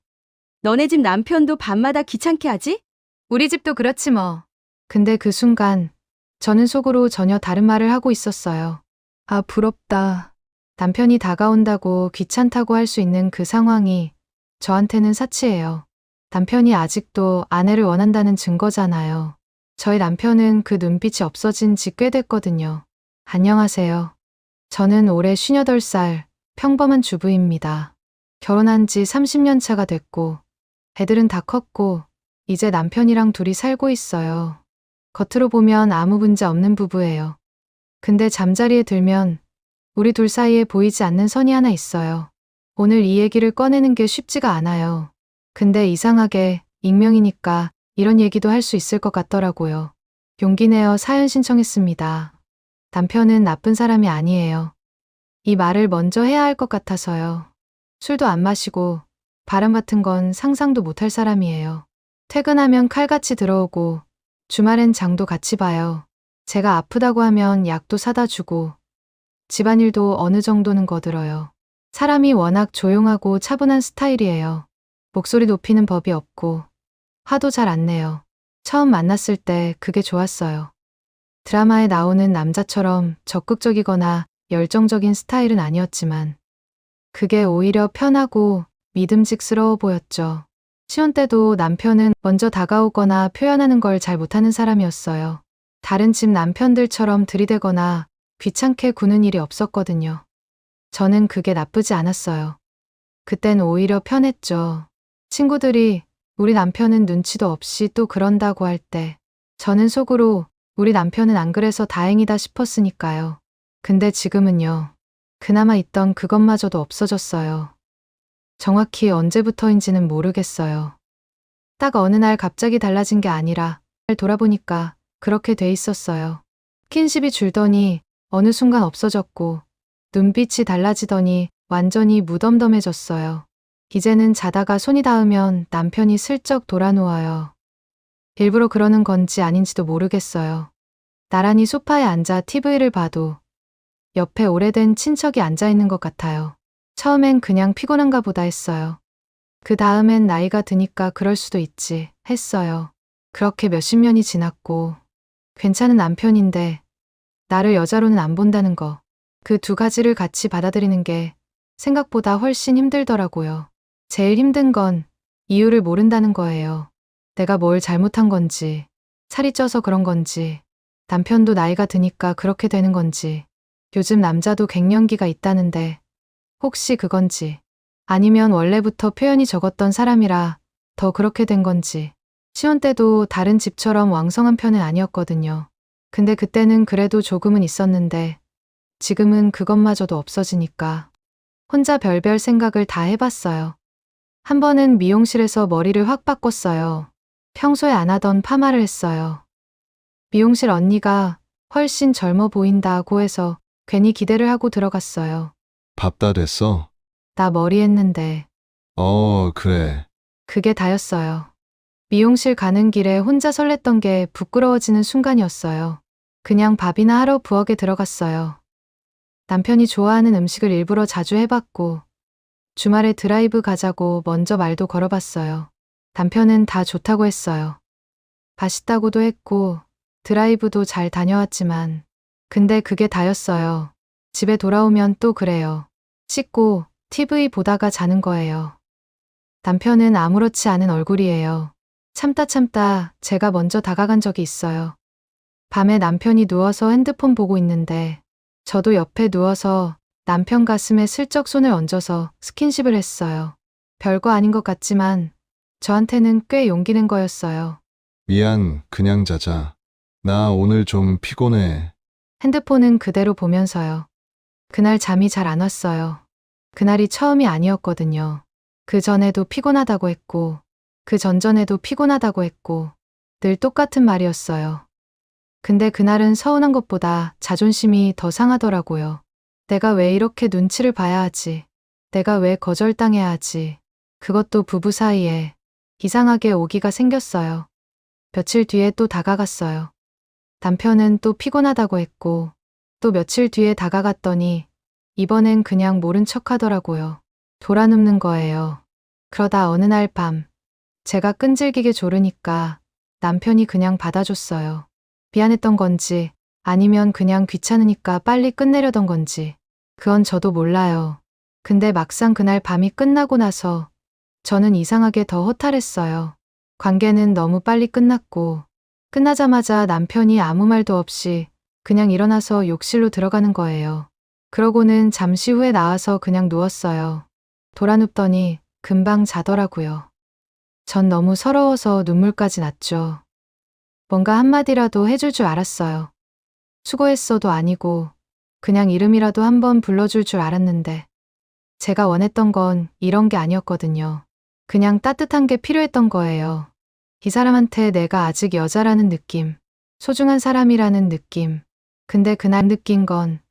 너네 집 남편도 밤마다 귀찮게 하지? 우리 집도 그렇지 뭐. 근데 그 순간 저는 속으로 전혀 다른 말을 하고 있었어요. 아, 부럽다. 남편이 다가온다고 귀찮다고 할 수 있는 그 상황이 저한테는 사치예요. 남편이 아직도 아내를 원한다는 증거잖아요. 저희 남편은 그 눈빛이 없어진 지 꽤 됐거든요. 안녕하세요. 저는 올해 58살 평범한 주부입니다. 결혼한 지 30년 차가 됐고 애들은 다 컸고 이제 남편이랑 둘이 살고 있어요. 겉으로 보면 아무 문제 없는 부부예요. 근데 잠자리에 들면 우리 둘 사이에 보이지 않는 선이 하나 있어요. 오늘 이 얘기를 꺼내는 게 쉽지가 않아요. 근데 이상하게 익명이니까 이런 얘기도 할 수 있을 것 같더라고요. 용기 내어 사연 신청했습니다. 남편은 나쁜 사람이 아니에요. 이 말을 먼저 해야 할 것 같아서요. 술도 안 마시고 바람 같은 건 상상도 못할 사람이에요. 퇴근하면 칼같이 들어오고 주말엔 장도 같이 봐요. 제가 아프다고 하면 약도 사다 주고 집안일도 어느 정도는 거들어요. 사람이 워낙 조용하고 차분한 스타일이에요. 목소리 높이는 법이 없고 화도 잘 안 내요. 처음 만났을 때 그게 좋았어요. 드라마에 나오는 남자처럼 적극적이거나 열정적인 스타일은 아니었지만 그게 오히려 편하고 믿음직스러워 보였죠. 시혼 때도 남편은 먼저 다가오거나 표현하는 걸 잘 못하는 사람이었어요. 다른 집 남편들처럼 들이대거나 귀찮게 구는 일이 없었거든요. 저는 그게 나쁘지 않았어요. 그땐 오히려 편했죠. 친구들이 우리 남편은 눈치도 없이 또 그런다고 할 때 저는 속으로 우리 남편은 안 그래서 다행이다 싶었으니까요. 근데 지금은요. 그나마 있던 그것마저도 없어졌어요. 정확히 언제부터인지는 모르겠어요. 딱 어느 날 갑자기 달라진 게 아니라 돌아보니까 그렇게 돼 있었어요. 스킨십이 줄더니 어느 순간 없어졌고 눈빛이 달라지더니 완전히 무덤덤해졌어요. 이제는 자다가 손이 닿으면 남편이 슬쩍 돌아누워요. 일부러 그러는 건지 아닌지도 모르겠어요. 나란히 소파에 앉아 TV를 봐도 옆에 오래된 친척이 앉아 있는 것 같아요. 처음엔 그냥 피곤한가 보다 했어요. 그 다음엔 나이가 드니까 그럴 수도 있지 했어요. 그렇게 몇십 년이 지났고 괜찮은 남편인데 나를 여자로는 안 본다는 거. 그 두 가지를 같이 받아들이는 게 생각보다 훨씬 힘들더라고요. 제일 힘든 건 이유를 모른다는 거예요. 내가 뭘 잘못한 건지, 살이 쪄서 그런 건지, 남편도 나이가 드니까 그렇게 되는 건지, 요즘 남자도 갱년기가 있다는데 혹시 그건지, 아니면 원래부터 표현이 적었던 사람이라 더 그렇게 된 건지. 시혼 때도 다른 집처럼 왕성한 편은 아니었거든요. 근데 그때는 그래도 조금은 있었는데 지금은 그것마저도 없어지니까 혼자 별별 생각을 다 해봤어요. 한 번은 미용실에서 머리를 확 바꿨어요. 평소에 안 하던 파마를 했어요. 미용실 언니가 훨씬 젊어 보인다고 해서 괜히 기대를 하고 들어갔어요. 밥 다 됐어? 나 머리 했는데 그래. 그게 다였어요. 미용실 가는 길에 혼자 설렜던 게 부끄러워지는 순간이었어요. 그냥 밥이나 하러 부엌에 들어갔어요. 남편이 좋아하는 음식을 일부러 자주 해봤고 주말에 드라이브 가자고 먼저 말도 걸어봤어요. 남편은 다 좋다고 했어요. 맛있다고도 했고 드라이브도 잘 다녀왔지만 근데 그게 다였어요. 집에 돌아오면 또 그래요. 씻고 TV 보다가 자는 거예요. 남편은 아무렇지 않은 얼굴이에요. 참다 제가 먼저 다가간 적이 있어요. 밤에 남편이 누워서 핸드폰 보고 있는데 저도 옆에 누워서 남편 가슴에 슬쩍 손을 얹어서 스킨십을 했어요. 별거 아닌 것 같지만 저한테는 꽤 용기 낸 거였어요. 미안, 그냥 자자. 나 오늘 좀 피곤해. 핸드폰은 그대로 보면서요. 그날 잠이 잘 안 왔어요. 그날이 처음이 아니었거든요. 그 전에도 피곤하다고 했고 그 전전에도 피곤하다고 했고 늘 똑같은 말이었어요. 근데 그날은 서운한 것보다 자존심이 더 상하더라고요. 내가 왜 이렇게 눈치를 봐야 하지? 내가 왜 거절당해야 하지? 그것도 부부 사이에 이상하게 오기가 생겼어요. 며칠 뒤에 또 다가갔어요. 남편은 또 피곤하다고 했고 또 며칠 뒤에 다가갔더니 이번엔 그냥 모른 척 하더라고요. 돌아눕는 거예요. 그러다 어느 날 밤 제가 끈질기게 조르니까 남편이 그냥 받아줬어요. 미안했던 건지 아니면 그냥 귀찮으니까 빨리 끝내려던 건지 그건 저도 몰라요. 근데 막상 그날 밤이 끝나고 나서 저는 이상하게 더 허탈했어요. 관계는 너무 빨리 끝났고 끝나자마자 남편이 아무 말도 없이 그냥 일어나서 욕실로 들어가는 거예요. 그러고는 잠시 후에 나와서 그냥 누웠어요. 돌아눕더니 금방 자더라고요. 전 너무 서러워서 눈물까지 났죠. 뭔가 한마디라도 해줄 줄 알았어요. 수고했어도 아니고 그냥 이름이라도 한번 불러줄 줄 알았는데 제가 원했던 건 이런 게 아니었거든요. 그냥 따뜻한 게 필요했던 거예요. 이 사람한테 내가 아직 여자라는 느낌, 소중한 사람이라는 느낌. 근데 그날 느낀 건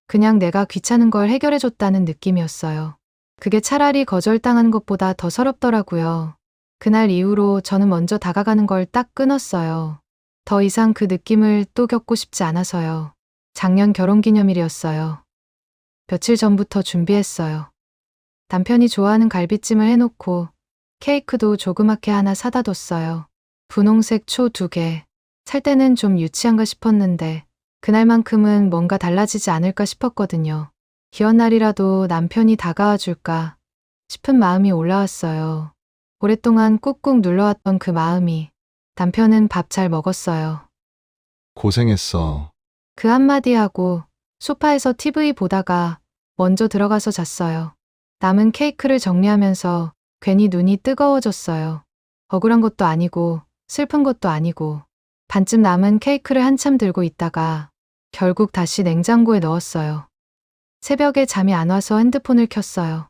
그냥 내가 귀찮은 걸 해결해줬다는 느낌이었어요. 그게 차라리 거절당하는 것보다 더 서럽더라고요. 그날 이후로 저는 먼저 다가가는 걸 딱 끊었어요. 더 이상 그 느낌을 또 겪고 싶지 않아서요. 작년 결혼기념일이었어요. 며칠 전부터 준비했어요. 남편이 좋아하는 갈비찜을 해놓고 케이크도 조그맣게 하나 사다 뒀어요. 분홍색 초 2개. 살 때는 좀 유치한가 싶었는데 그날만큼은 뭔가 달라지지 않을까 싶었거든요. 기원날이라도 남편이 다가와 줄까 싶은 마음이 올라왔어요. 오랫동안 꾹꾹 눌러왔던 그 마음이. 남편은 밥 잘 먹었어요. 고생했어. 그 한마디 하고 소파에서 TV 보다가 먼저 들어가서 잤어요. 남은 케이크를 정리하면서 괜히 눈이 뜨거워졌어요. 억울한 것도 아니고 슬픈 것도 아니고 반쯤 남은 케이크를 한참 들고 있다가 결국 다시 냉장고에 넣었어요. 새벽에 잠이 안 와서 핸드폰을 켰어요.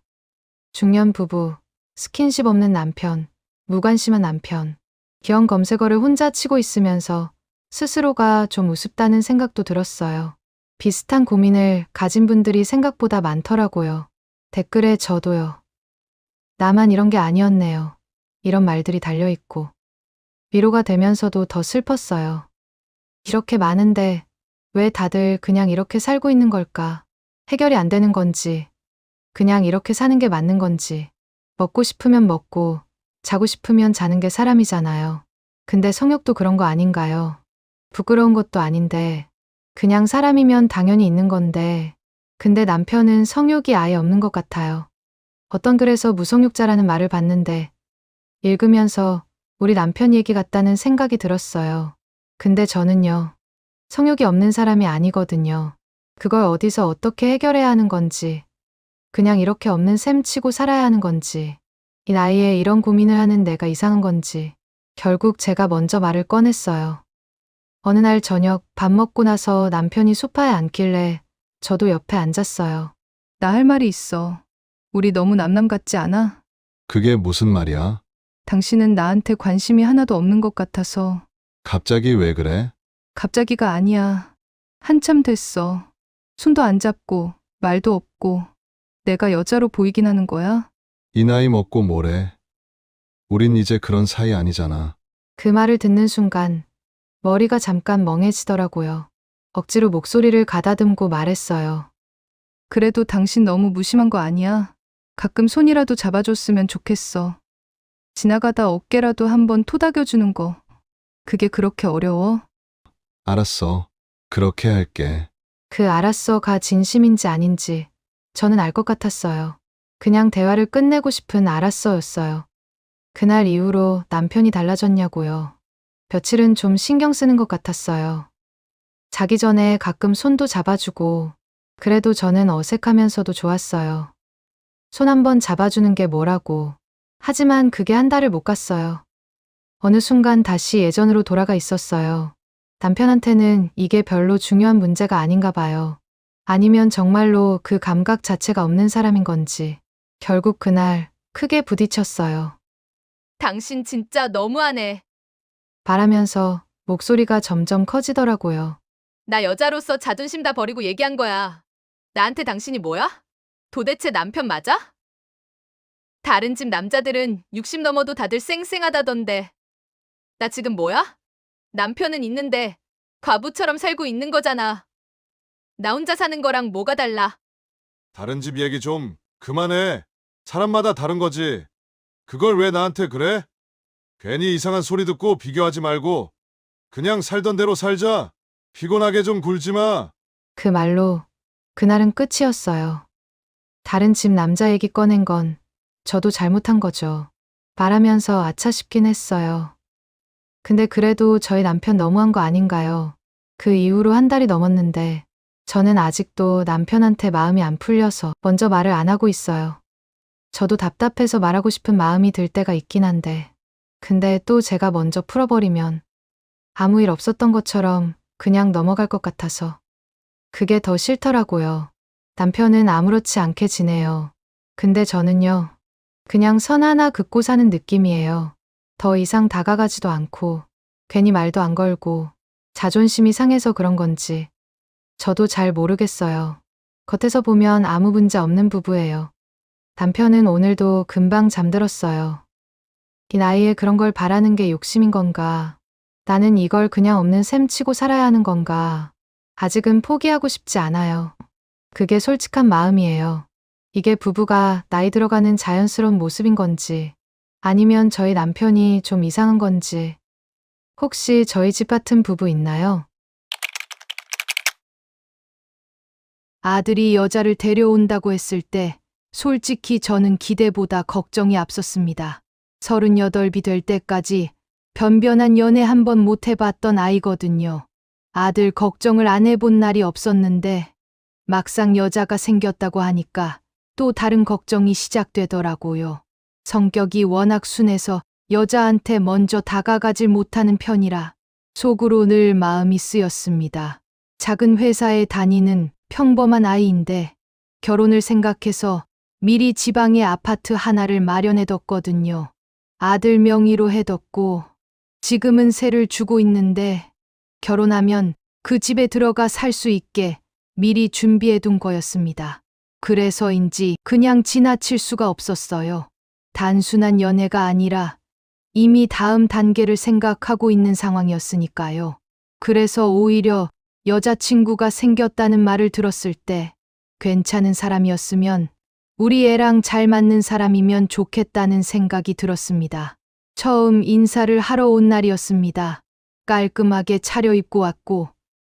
중년 부부, 스킨십 없는 남편, 무관심한 남편. 기억 검색어를 혼자 치고 있으면서 스스로가 좀 우습다는 생각도 들었어요. 비슷한 고민을 가진 분들이 생각보다 많더라고요. 댓글에 저도요. 나만 이런 게 아니었네요. 이런 말들이 달려있고. 위로가 되면서도 더 슬펐어요. 이렇게 많은데 왜 다들 그냥 이렇게 살고 있는 걸까? 해결이 안 되는 건지, 그냥 이렇게 사는 게 맞는 건지. 먹고 싶으면 먹고, 자고 싶으면 자는 게 사람이잖아요. 근데 성욕도 그런 거 아닌가요? 부끄러운 것도 아닌데, 그냥 사람이면 당연히 있는 건데, 근데 남편은 성욕이 아예 없는 것 같아요. 어떤 글에서 무성욕자라는 말을 봤는데, 읽으면서 우리 남편 얘기 같다는 생각이 들었어요. 근데 저는요, 성욕이 없는 사람이 아니거든요. 그걸 어디서 어떻게 해결해야 하는 건지, 그냥 이렇게 없는 셈 치고 살아야 하는 건지, 이 나이에 이런 고민을 하는 내가 이상한 건지, 결국 제가 먼저 말을 꺼냈어요. 어느 날 저녁 밥 먹고 나서 남편이 소파에 앉길래 저도 옆에 앉았어요. 나 할 말이 있어. 우리 너무 남남 같지 않아? 그게 무슨 말이야? 당신은 나한테 관심이 하나도 없는 것 같아서. 갑자기 왜 그래? 갑자기가 아니야. 한참 됐어. 손도 안 잡고 말도 없고 내가 여자로 보이긴 하는 거야? 이 나이 먹고 뭐래? 우린 이제 그런 사이 아니잖아. 그 말을 듣는 순간 머리가 잠깐 멍해지더라고요. 억지로 목소리를 가다듬고 말했어요. 그래도 당신 너무 무심한 거 아니야? 가끔 손이라도 잡아줬으면 좋겠어. 지나가다 어깨라도 한번 토닥여주는 거. 그게 그렇게 어려워? 알았어. 그렇게 할게. 그 알았어가 진심인지 아닌지 저는 알 것 같았어요. 그냥 대화를 끝내고 싶은 알았어였어요. 그날 이후로 남편이 달라졌냐고요. 며칠은 좀 신경 쓰는 것 같았어요. 자기 전에 가끔 손도 잡아주고 그래도 저는 어색하면서도 좋았어요. 손 한번 잡아주는 게 뭐라고. 하지만 그게 한 달을 못 갔어요. 어느 순간 다시 예전으로 돌아가 있었어요. 남편한테는 이게 별로 중요한 문제가 아닌가 봐요. 아니면 정말로 그 감각 자체가 없는 사람인 건지. 결국 그날 크게 부딪혔어요. 당신 진짜 너무하네. 말하면서 목소리가 점점 커지더라고요. 나 여자로서 자존심 다 버리고 얘기한 거야. 나한테 당신이 뭐야? 도대체 남편 맞아? 다른 집 남자들은 60 넘어도 다들 쌩쌩하다던데. 나 지금 뭐야? 남편은 있는데 과부처럼 살고 있는 거잖아. 나 혼자 사는 거랑 뭐가 달라? 다른 집 얘기 좀 그만해. 사람마다 다른 거지. 그걸 왜 나한테 그래? 괜히 이상한 소리 듣고 비교하지 말고 그냥 살던 대로 살자. 피곤하게 좀 굴지 마. 그 말로 그날은 끝이었어요. 다른 집 남자 얘기 꺼낸 건 저도 잘못한 거죠. 말하면서 아차 싶긴 했어요. 근데 그래도 저희 남편 너무한 거 아닌가요? 그 이후로 한 달이 넘었는데 저는 아직도 남편한테 마음이 안 풀려서 먼저 말을 안 하고 있어요. 저도 답답해서 말하고 싶은 마음이 들 때가 있긴 한데 근데 또 제가 먼저 풀어버리면 아무 일 없었던 것처럼 그냥 넘어갈 것 같아서 그게 더 싫더라고요. 남편은 아무렇지 않게 지내요. 근데 저는요. 그냥 선 하나 긋고 사는 느낌이에요. 더 이상 다가가지도 않고, 괜히 말도 안 걸고, 자존심이 상해서 그런 건지. 저도 잘 모르겠어요. 겉에서 보면 아무 문제 없는 부부예요. 남편은 오늘도 금방 잠들었어요. 이 나이에 그런 걸 바라는 게 욕심인 건가? 나는 이걸 그냥 없는 셈 치고 살아야 하는 건가? 아직은 포기하고 싶지 않아요. 그게 솔직한 마음이에요. 이게 부부가 나이 들어가는 자연스러운 모습인 건지, 아니면 저희 남편이 좀 이상한 건지. 혹시 저희 집 같은 부부 있나요? 아들이 여자를 데려온다고 했을 때 솔직히 저는 기대보다 걱정이 앞섰습니다. 38이 될 때까지 변변한 연애 한 번 못 해봤던 아이거든요. 아들 걱정을 안 해본 날이 없었는데 막상 여자가 생겼다고 하니까 또 다른 걱정이 시작되더라고요. 성격이 워낙 순해서 여자한테 먼저 다가가질 못하는 편이라 속으로 늘 마음이 쓰였습니다. 작은 회사에 다니는 평범한 아이인데 결혼을 생각해서 미리 지방에 아파트 하나를 마련해뒀거든요. 아들 명의로 해뒀고 지금은 세를 주고 있는데 결혼하면 그 집에 들어가 살 수 있게 미리 준비해둔 거였습니다. 그래서인지 그냥 지나칠 수가 없었어요. 단순한 연애가 아니라 이미 다음 단계를 생각하고 있는 상황이었으니까요. 그래서 오히려 여자친구가 생겼다는 말을 들었을 때 괜찮은 사람이었으면 우리 애랑 잘 맞는 사람이면 좋겠다는 생각이 들었습니다. 처음 인사를 하러 온 날이었습니다. 깔끔하게 차려입고 왔고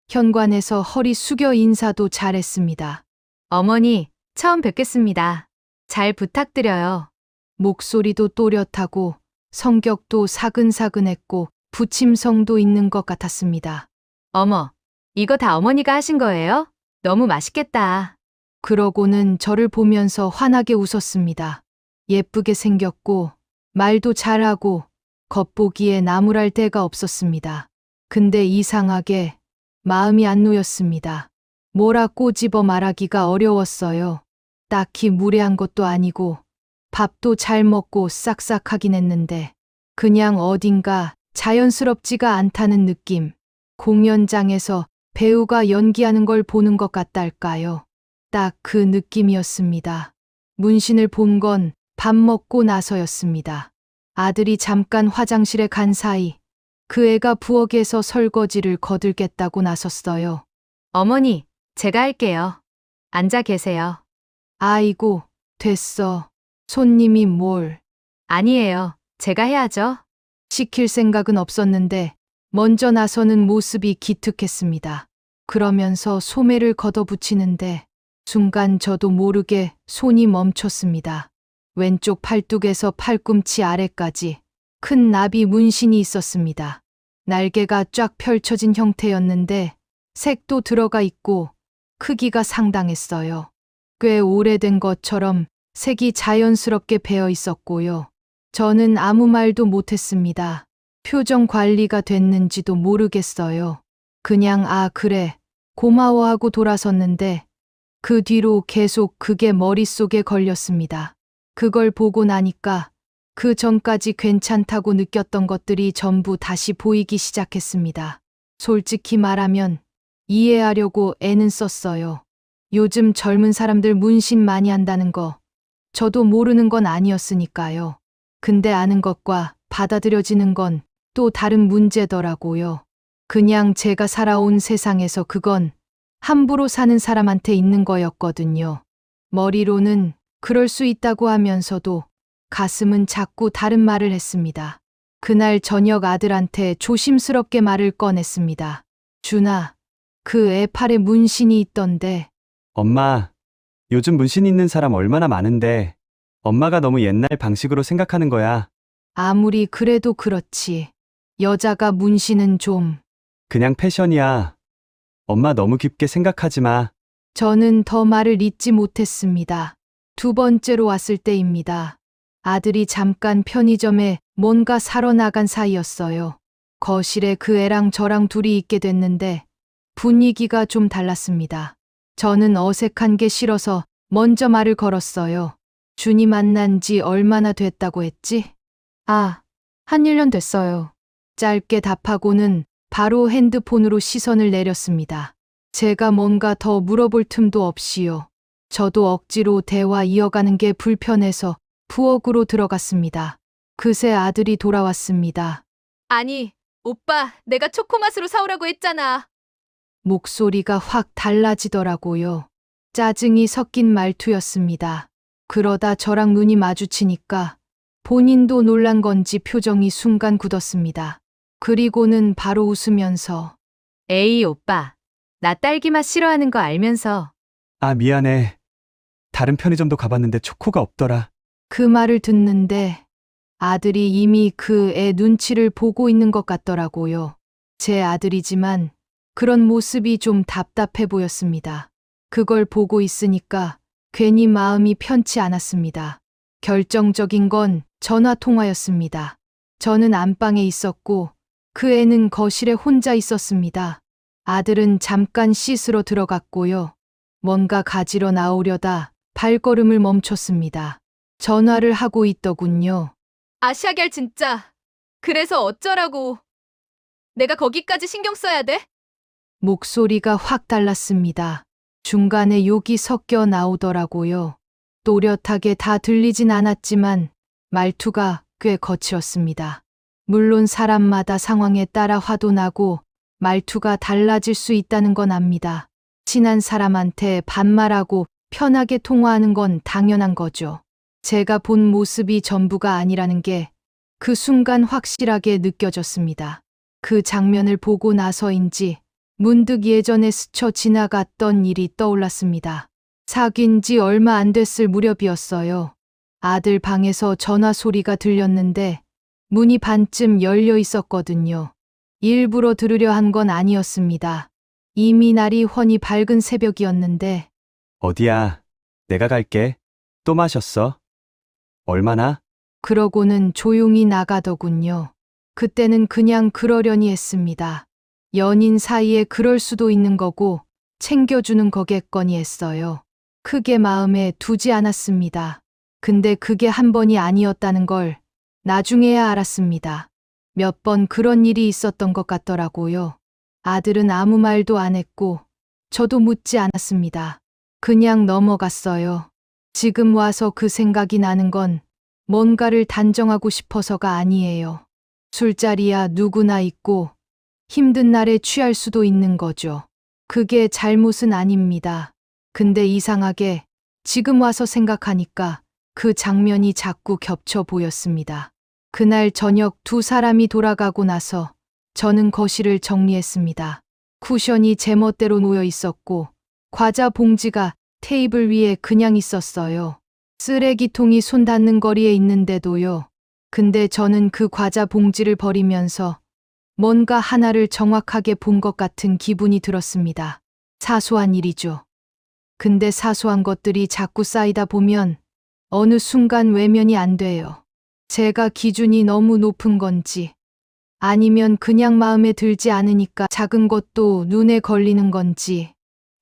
현관에서 허리 숙여 인사도 잘했습니다. 어머니, 처음 뵙겠습니다. 잘 부탁드려요. 목소리도 또렷하고 성격도 사근사근했고 부침성도 있는 것 같았습니다. 어머, 이거 다 어머니가 하신 거예요? 너무 맛있겠다. 그러고는 저를 보면서 환하게 웃었습니다. 예쁘게 생겼고 말도 잘하고 겉보기에 나무랄 데가 없었습니다. 근데 이상하게 마음이 안 놓였습니다. 뭐라 꼬집어 말하기가 어려웠어요. 딱히 무례한 것도 아니고 밥도 잘 먹고 싹싹하긴 했는데 그냥 어딘가 자연스럽지가 않다는 느낌. 공연장에서 배우가 연기하는 걸 보는 것 같달까요? 딱 그 느낌이었습니다. 문신을 본 건 밥 먹고 나서였습니다. 아들이 잠깐 화장실에 간 사이 그 애가 부엌에서 설거지를 거들겠다고 나섰어요. 어머니, 제가 할게요. 앉아 계세요. 아이고, 됐어. 손님이 뭘. 아니에요. 제가 해야죠. 시킬 생각은 없었는데 먼저 나서는 모습이 기특했습니다. 그러면서 소매를 걷어붙이는데 순간 저도 모르게 손이 멈췄습니다. 왼쪽 팔뚝에서 팔꿈치 아래까지 큰 나비 문신이 있었습니다. 날개가 쫙 펼쳐진 형태였는데 색도 들어가 있고 크기가 상당했어요. 꽤 오래된 것처럼 색이 자연스럽게 배어 있었고요. 저는 아무 말도 못했습니다. 표정 관리가 됐는지도 모르겠어요. 그냥 그래, 고마워하고 돌아섰는데 그 뒤로 계속 그게 머릿속에 걸렸습니다. 그걸 보고 나니까 그 전까지 괜찮다고 느꼈던 것들이 전부 다시 보이기 시작했습니다. 솔직히 말하면 이해하려고 애는 썼어요. 요즘 젊은 사람들 문신 많이 한다는 거 저도 모르는 건 아니었으니까요. 근데 아는 것과 받아들여지는 건 또 다른 문제더라고요. 그냥 제가 살아온 세상에서 그건 함부로 사는 사람한테 있는 거였거든요. 머리로는 그럴 수 있다고 하면서도 가슴은 자꾸 다른 말을 했습니다. 그날 저녁 아들한테 조심스럽게 말을 꺼냈습니다. 준아, 그 애 팔에 문신이 있던데. 엄마, 요즘 문신 있는 사람 얼마나 많은데 엄마가 너무 옛날 방식으로 생각하는 거야. 아무리 그래도 그렇지. 여자가 문신은 좀. 그냥 패션이야. 엄마 너무 깊게 생각하지 마. 저는 더 말을 잇지 못했습니다. 두 번째로 왔을 때입니다. 아들이 잠깐 편의점에 뭔가 사러 나간 사이였어요. 거실에 그 애랑 저랑 둘이 있게 됐는데 분위기가 좀 달랐습니다. 저는 어색한 게 싫어서 먼저 말을 걸었어요. 준이 만난 지 얼마나 됐다고 했지? 아, 한 1년 됐어요. 짧게 답하고는 바로 핸드폰으로 시선을 내렸습니다. 제가 뭔가 더 물어볼 틈도 없이요. 저도 억지로 대화 이어가는 게 불편해서 부엌으로 들어갔습니다. 그새 아들이 돌아왔습니다. 아니, 오빠, 내가 초코맛으로 사오라고 했잖아. 목소리가 확 달라지더라고요. 짜증이 섞인 말투였습니다. 그러다 저랑 눈이 마주치니까 본인도 놀란 건지 표정이 순간 굳었습니다. 그리고는 바로 웃으면서 에이, 오빠. 나 딸기맛 싫어하는 거 알면서. 아, 미안해. 다른 편의점도 가봤는데 초코가 없더라. 그 말을 듣는데 아들이 이미 그 애 눈치를 보고 있는 것 같더라고요. 제 아들이지만 그런 모습이 좀 답답해 보였습니다. 그걸 보고 있으니까 괜히 마음이 편치 않았습니다. 결정적인 건 전화 통화였습니다. 저는 안방에 있었고 그 애는 거실에 혼자 있었습니다. 아들은 잠깐 씻으러 들어갔고요. 뭔가 가지러 나오려다 발걸음을 멈췄습니다. 전화를 하고 있더군요. 아샤결 진짜. 그래서 어쩌라고. 내가 거기까지 신경 써야 돼? 목소리가 확 달랐습니다. 중간에 욕이 섞여 나오더라고요. 또렷하게 다 들리진 않았지만 말투가 꽤 거칠었습니다. 물론 사람마다 상황에 따라 화도 나고 말투가 달라질 수 있다는 건 압니다. 친한 사람한테 반말하고 편하게 통화하는 건 당연한 거죠. 제가 본 모습이 전부가 아니라는 게 그 순간 확실하게 느껴졌습니다. 그 장면을 보고 나서인지 문득 예전에 스쳐 지나갔던 일이 떠올랐습니다. 사귄 지 얼마 안 됐을 무렵이었어요. 아들 방에서 전화 소리가 들렸는데 문이 반쯤 열려 있었거든요. 일부러 들으려 한 건 아니었습니다. 이미 날이 훤히 밝은 새벽이었는데 어디야? 내가 갈게. 또 마셨어? 얼마나? 그러고는 조용히 나가더군요. 그때는 그냥 그러려니 했습니다. 연인 사이에 그럴 수도 있는 거고 챙겨주는 거겠거니 했어요. 크게 마음에 두지 않았습니다. 근데 그게 한 번이 아니었다는 걸 나중에야 알았습니다. 몇 번 그런 일이 있었던 것 같더라고요. 아들은 아무 말도 안 했고 저도 묻지 않았습니다. 그냥 넘어갔어요. 지금 와서 그 생각이 나는 건 뭔가를 단정하고 싶어서가 아니에요. 술자리야 누구나 있고 힘든 날에 취할 수도 있는 거죠. 그게 잘못은 아닙니다. 근데 이상하게 지금 와서 생각하니까 그 장면이 자꾸 겹쳐 보였습니다. 그날 저녁 두 사람이 돌아가고 나서 저는 거실을 정리했습니다. 쿠션이 제멋대로 놓여 있었고 과자 봉지가 테이블 위에 그냥 있었어요. 쓰레기통이 손 닿는 거리에 있는데도요. 근데 저는 그 과자 봉지를 버리면서 뭔가 하나를 정확하게 본 것 같은 기분이 들었습니다. 사소한 일이죠. 근데 사소한 것들이 자꾸 쌓이다 보면 어느 순간 외면이 안 돼요. 제가 기준이 너무 높은 건지 아니면 그냥 마음에 들지 않으니까 작은 것도 눈에 걸리는 건지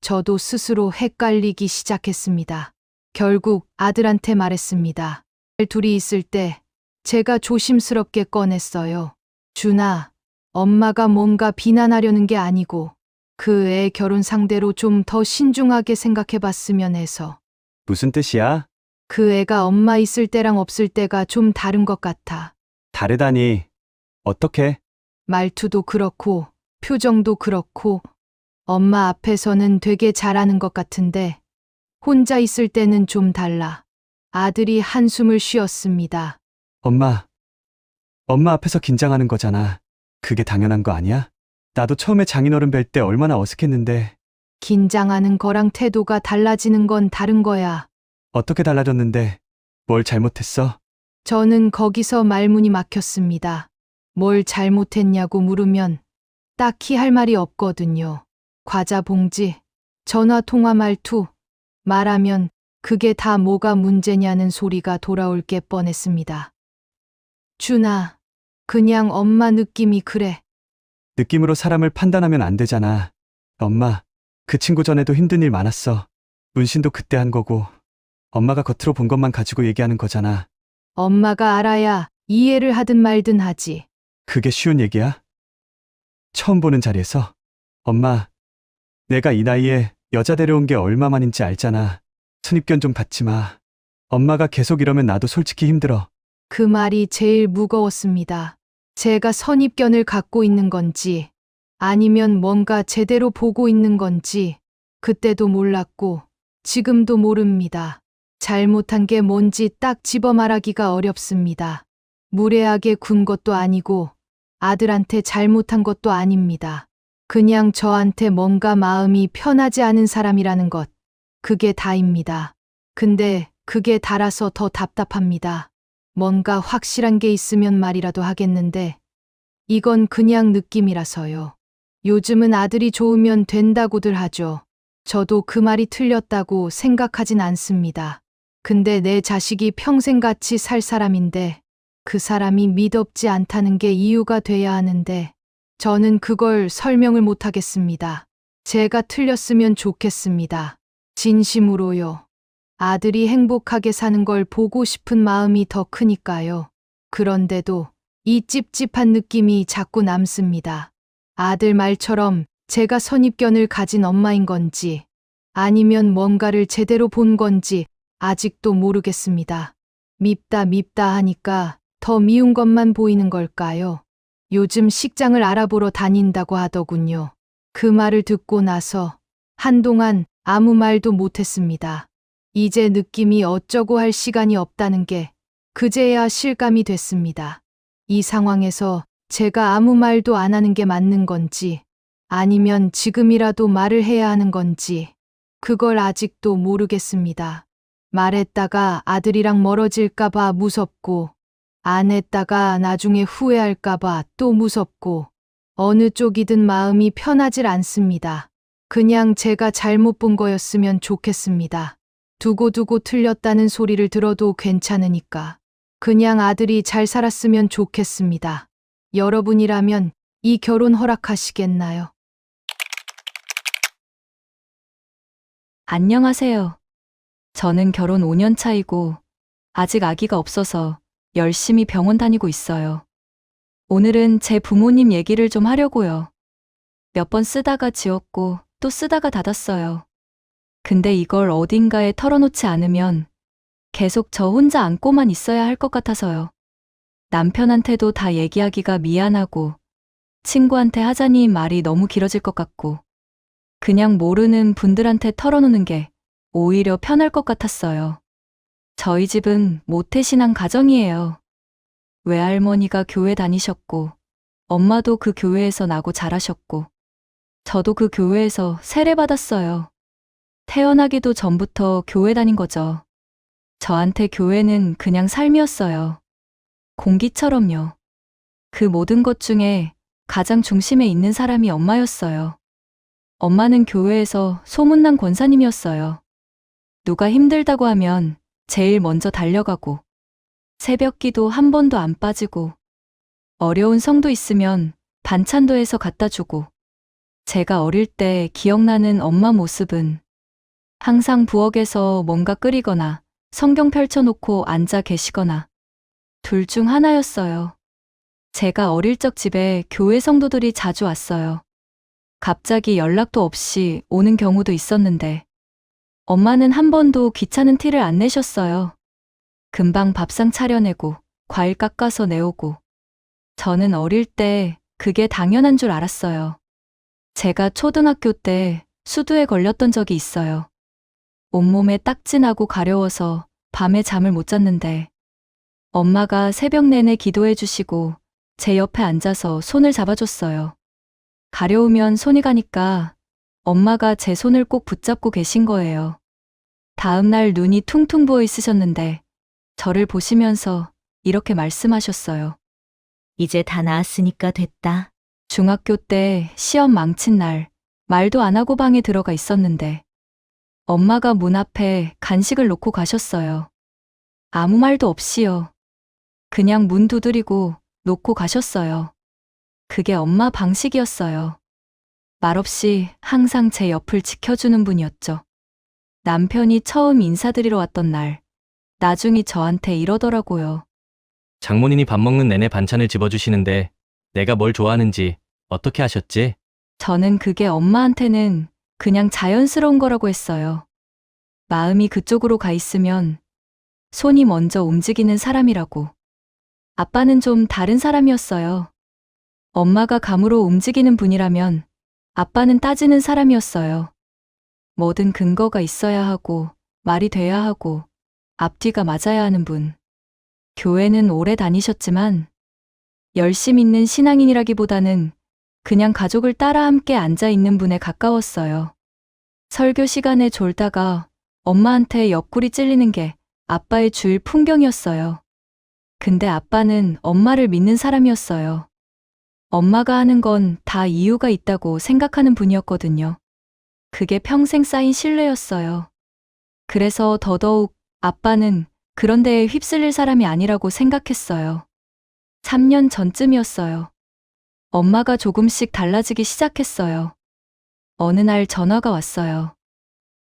저도 스스로 헷갈리기 시작했습니다. 결국 아들한테 말했습니다. 둘이 있을 때 제가 조심스럽게 꺼냈어요. 준아, 엄마가 뭔가 비난하려는 게 아니고 그 애 결혼 상대로 좀 더 신중하게 생각해 봤으면 해서. 무슨 뜻이야? 그 애가 엄마 있을 때랑 없을 때가 좀 다른 것 같아. 다르다니. 어떻게? 말투도 그렇고 표정도 그렇고 엄마 앞에서는 되게 잘하는 것 같은데 혼자 있을 때는 좀 달라. 아들이 한숨을 쉬었습니다. 엄마 앞에서 긴장하는 거잖아. 그게 당연한 거 아니야? 나도 처음에 장인어른 뵐 때 얼마나 어색했는데. 긴장하는 거랑 태도가 달라지는 건 다른 거야. 어떻게 달라졌는데? 뭘 잘못했어? 저는 거기서 말문이 막혔습니다. 뭘 잘못했냐고 물으면 딱히 할 말이 없거든요. 과자 봉지, 전화 통화 말투, 말하면 그게 다 뭐가 문제냐는 소리가 돌아올 게 뻔했습니다. 준아, 그냥 엄마 느낌이 그래. 느낌으로 사람을 판단하면 안 되잖아. 엄마, 그 친구 전에도 힘든 일 많았어. 문신도 그때 한 거고. 엄마가 겉으로 본 것만 가지고 얘기하는 거잖아. 엄마가 알아야 이해를 하든 말든 하지. 그게 쉬운 얘기야? 처음 보는 자리에서? 엄마, 내가 이 나이에 여자 데려온 게 얼마만인지 알잖아. 선입견 좀 갖지 마. 엄마가 계속 이러면 나도 솔직히 힘들어. 그 말이 제일 무거웠습니다. 제가 선입견을 갖고 있는 건지, 아니면 뭔가 제대로 보고 있는 건지, 그때도 몰랐고, 지금도 모릅니다. 잘못한 게 뭔지 딱 집어 말하기가 어렵습니다. 무례하게 군 것도 아니고, 아들한테 잘못한 것도 아닙니다. 그냥 저한테 뭔가 마음이 편하지 않은 사람이라는 것, 그게 다입니다. 근데 그게 달아서 더 답답합니다. 뭔가 확실한 게 있으면 말이라도 하겠는데, 이건 그냥 느낌이라서요. 요즘은 아들이 좋으면 된다고들 하죠. 저도 그 말이 틀렸다고 생각하진 않습니다. 근데 내 자식이 평생 같이 살 사람인데, 그 사람이 미덥지 않다는 게 이유가 돼야 하는데, 저는 그걸 설명을 못 하겠습니다. 제가 틀렸으면 좋겠습니다. 진심으로요. 아들이 행복하게 사는 걸 보고 싶은 마음이 더 크니까요. 그런데도 이 찝찝한 느낌이 자꾸 남습니다. 아들 말처럼 제가 선입견을 가진 엄마인 건지, 아니면 뭔가를 제대로 본 건지 아직도 모르겠습니다. 밉다 하니까 더 미운 것만 보이는 걸까요? 요즘 식장을 알아보러 다닌다고 하더군요. 그 말을 듣고 나서 한동안 아무 말도 못했습니다. 이제 느낌이 어쩌고 할 시간이 없다는 게 그제야 실감이 됐습니다. 이 상황에서 제가 아무 말도 안 하는 게 맞는 건지, 아니면 지금이라도 말을 해야 하는 건지, 그걸 아직도 모르겠습니다. 말했다가 아들이랑 멀어질까봐 무섭고, 안 했다가 나중에 후회할까봐 또 무섭고, 어느 쪽이든 마음이 편하질 않습니다. 그냥 제가 잘못 본 거였으면 좋겠습니다. 두고두고 틀렸다는 소리를 들어도 괜찮으니까. 그냥 아들이 잘 살았으면 좋겠습니다. 여러분이라면 이 결혼 허락하시겠나요? 안녕하세요. 저는 결혼 5년 차이고 아직 아기가 없어서 열심히 병원 다니고 있어요. 오늘은 제 부모님 얘기를 좀 하려고요. 몇 번 쓰다가 지웠고 또 쓰다가 닫았어요. 근데 이걸 어딘가에 털어놓지 않으면 계속 저 혼자 안고만 있어야 할 것 같아서요. 남편한테도 다 얘기하기가 미안하고, 친구한테 하자니 말이 너무 길어질 것 같고, 그냥 모르는 분들한테 털어놓는 게 오히려 편할 것 같았어요. 저희 집은 모태신앙 가정이에요. 외할머니가 교회 다니셨고, 엄마도 그 교회에서 나고 자라셨고, 저도 그 교회에서 세례받았어요. 태어나기도 전부터 교회 다닌 거죠. 저한테 교회는 그냥 삶이었어요. 공기처럼요. 그 모든 것 중에 가장 중심에 있는 사람이 엄마였어요. 엄마는 교회에서 소문난 권사님이었어요. 누가 힘들다고 하면 제일 먼저 달려가고, 새벽 기도 한 번도 안 빠지고, 어려운 성도 있으면 반찬도 해서 갖다 주고, 제가 어릴 때 기억나는 엄마 모습은 항상 부엌에서 뭔가 끓이거나 성경 펼쳐놓고 앉아 계시거나 둘 중 하나였어요. 제가 어릴 적 집에 교회 성도들이 자주 왔어요. 갑자기 연락도 없이 오는 경우도 있었는데, 엄마는 한 번도 귀찮은 티를 안 내셨어요. 금방 밥상 차려내고 과일 깎아서 내오고. 저는 어릴 때 그게 당연한 줄 알았어요. 제가 초등학교 때 수두에 걸렸던 적이 있어요. 온몸에 딱지 나고 가려워서 밤에 잠을 못 잤는데, 엄마가 새벽 내내 기도해 주시고 제 옆에 앉아서 손을 잡아줬어요. 가려우면 손이 가니까 엄마가 제 손을 꼭 붙잡고 계신 거예요. 다음 날 눈이 퉁퉁 부어 있으셨는데 저를 보시면서 이렇게 말씀하셨어요. 이제 다 나았으니까 됐다. 중학교 때 시험 망친 날 말도 안 하고 방에 들어가 있었는데 엄마가 문 앞에 간식을 놓고 가셨어요. 아무 말도 없이요. 그냥 문 두드리고 놓고 가셨어요. 그게 엄마 방식이었어요. 말없이 항상 제 옆을 지켜주는 분이었죠. 남편이 처음 인사드리러 왔던 날, 나중이 저한테 이러더라고요. 장모님이 밥 먹는 내내 반찬을 집어주시는데 내가 뭘 좋아하는지 어떻게 아셨지? 저는 그게 엄마한테는 그냥 자연스러운 거라고 했어요. 마음이 그쪽으로 가 있으면 손이 먼저 움직이는 사람이라고. 아빠는 좀 다른 사람이었어요. 엄마가 감으로 움직이는 분이라면 아빠는 따지는 사람이었어요. 뭐든 근거가 있어야 하고 말이 돼야 하고 앞뒤가 맞아야 하는 분. 교회는 오래 다니셨지만 열심 있는 신앙인이라기보다는 그냥 가족을 따라 함께 앉아 있는 분에 가까웠어요. 설교 시간에 졸다가 엄마한테 옆구리 찔리는 게 아빠의 주일 풍경이었어요. 근데 아빠는 엄마를 믿는 사람이었어요. 엄마가 하는 건 다 이유가 있다고 생각하는 분이었거든요. 그게 평생 쌓인 신뢰였어요. 그래서 더더욱 아빠는 그런 데에 휩쓸릴 사람이 아니라고 생각했어요. 3년 전쯤이었어요. 엄마가 조금씩 달라지기 시작했어요. 어느 날 전화가 왔어요.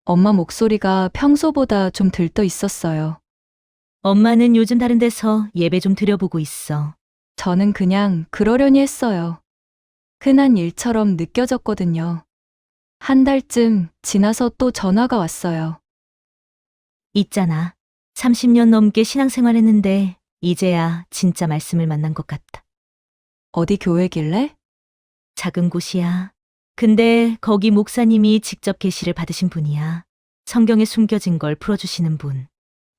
엄마 목소리가 평소보다 좀 들떠 있었어요. 엄마는 요즘 다른 데서 예배 좀 드려보고 있어. 저는 그냥 그러려니 했어요. 흔한 일처럼 느껴졌거든요. 한 달쯤 지나서 또 전화가 왔어요. 있잖아. 30년 넘게 신앙생활했는데 이제야 진짜 말씀을 만난 것 같다. 어디 교회길래? 작은 곳이야. 근데 거기 목사님이 직접 계시를 받으신 분이야. 성경에 숨겨진 걸 풀어주시는 분.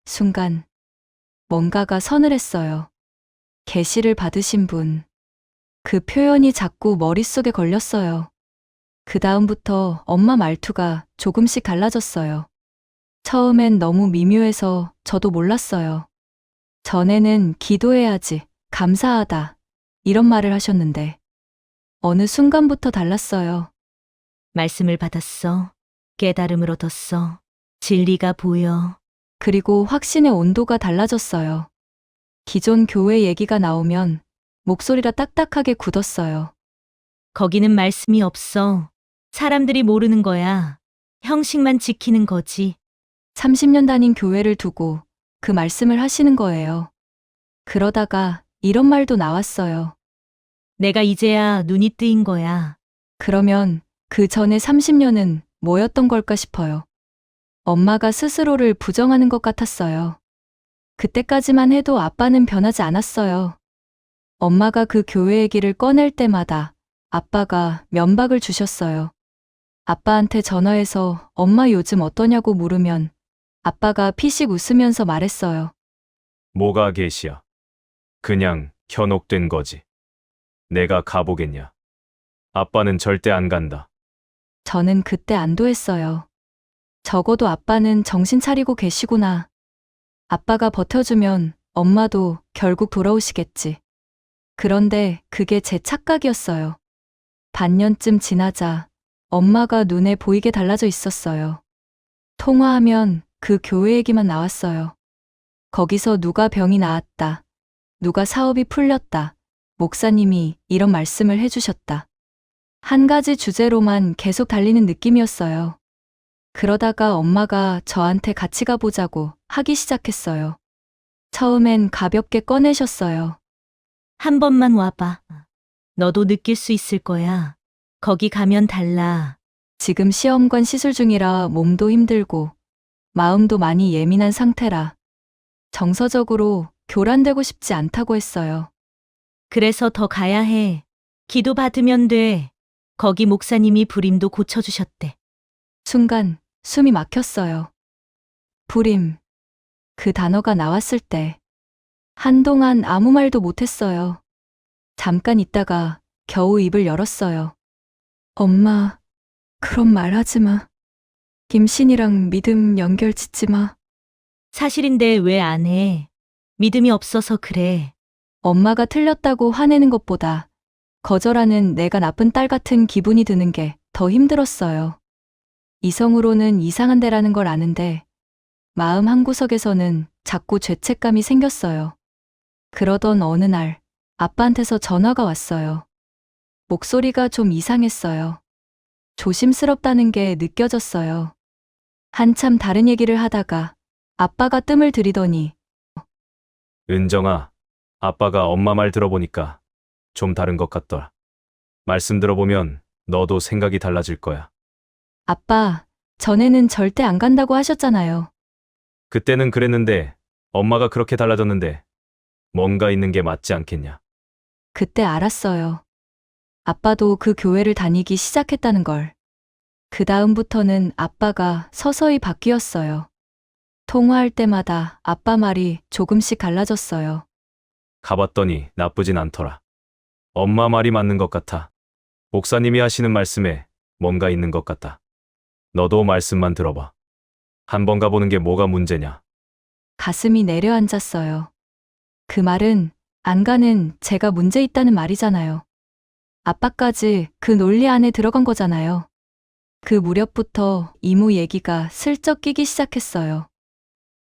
순간 뭔가가 서늘했어요. 계시를 받으신 분. 그 표현이 자꾸 머릿속에 걸렸어요. 그 다음부터 엄마 말투가 조금씩 달라졌어요. 처음엔 너무 미묘해서 저도 몰랐어요. 전에는 기도해야지, 감사하다, 이런 말을 하셨는데 어느 순간부터 달랐어요. 말씀을 받았어. 깨달음을 얻었어. 진리가 보여. 그리고 확신의 온도가 달라졌어요. 기존 교회 얘기가 나오면 목소리가 딱딱하게 굳었어요. 거기는 말씀이 없어. 사람들이 모르는 거야. 형식만 지키는 거지. 30년 다닌 교회를 두고 그 말씀을 하시는 거예요. 그러다가 이런 말도 나왔어요. 내가 이제야 눈이 뜨인 거야. 그러면 그 전에 30년은 뭐였던 걸까 싶어요. 엄마가 스스로를 부정하는 것 같았어요. 그때까지만 해도 아빠는 변하지 않았어요. 엄마가 그 교회 얘기를 꺼낼 때마다 아빠가 면박을 주셨어요. 아빠한테 전화해서 엄마 요즘 어떠냐고 물으면 아빠가 피식 웃으면서 말했어요. 뭐가 계시야? 그냥 현혹된 거지. 내가 가보겠냐? 아빠는 절대 안 간다. 저는 그때 안도했어요. 적어도 아빠는 정신 차리고 계시구나. 아빠가 버텨주면 엄마도 결국 돌아오시겠지. 그런데 그게 제 착각이었어요. 반년쯤 지나자 엄마가 눈에 보이게 달라져 있었어요. 통화하면 그 교회 얘기만 나왔어요. 거기서 누가 병이 나았다. 누가 사업이 풀렸다. 목사님이 이런 말씀을 해주셨다. 한 가지 주제로만 계속 달리는 느낌이었어요. 그러다가 엄마가 저한테 같이 가보자고 하기 시작했어요. 처음엔 가볍게 꺼내셨어요. 한 번만 와봐. 너도 느낄 수 있을 거야. 거기 가면 달라. 지금 시험관 시술 중이라 몸도 힘들고 마음도 많이 예민한 상태라 정서적으로 교란되고 싶지 않다고 했어요. 그래서 더 가야 해. 기도 받으면 돼. 거기 목사님이 불임도 고쳐주셨대. 순간 숨이 막혔어요. 불임. 그 단어가 나왔을 때 한동안 아무 말도 못했어요. 잠깐 있다가 겨우 입을 열었어요. 엄마, 그런 말 하지 마. 김신이랑 믿음 연결 짓지 마. 사실인데 왜 안 해? 믿음이 없어서 그래. 엄마가 틀렸다고 화내는 것보다 거절하는 내가 나쁜 딸 같은 기분이 드는 게 더 힘들었어요. 이성으로는 이상한 데라는 걸 아는데 마음 한구석에서는 자꾸 죄책감이 생겼어요. 그러던 어느 날 아빠한테서 전화가 왔어요. 목소리가 좀 이상했어요. 조심스럽다는 게 느껴졌어요. 한참 다른 얘기를 하다가 아빠가 뜸을 들이더니 은정아, 아빠가 엄마 말 들어보니까 좀 다른 것 같더라. 말씀 들어보면 너도 생각이 달라질 거야. 아빠, 전에는 절대 안 간다고 하셨잖아요. 그때는 그랬는데 엄마가 그렇게 달라졌는데 뭔가 있는 게 맞지 않겠냐. 그때 알았어요. 아빠도 그 교회를 다니기 시작했다는 걸. 그 다음부터는 아빠가 서서히 바뀌었어요. 통화할 때마다 아빠 말이 조금씩 갈라졌어요. 가봤더니 나쁘진 않더라. 엄마 말이 맞는 것 같아. 목사님이 하시는 말씀에 뭔가 있는 것 같다. 너도 말씀만 들어봐. 한번 가보는 게 뭐가 문제냐. 가슴이 내려앉았어요. 그 말은 안 가는 제가 문제 있다는 말이잖아요. 아빠까지 그 논리 안에 들어간 거잖아요. 그 무렵부터 이모 얘기가 슬쩍 끼기 시작했어요.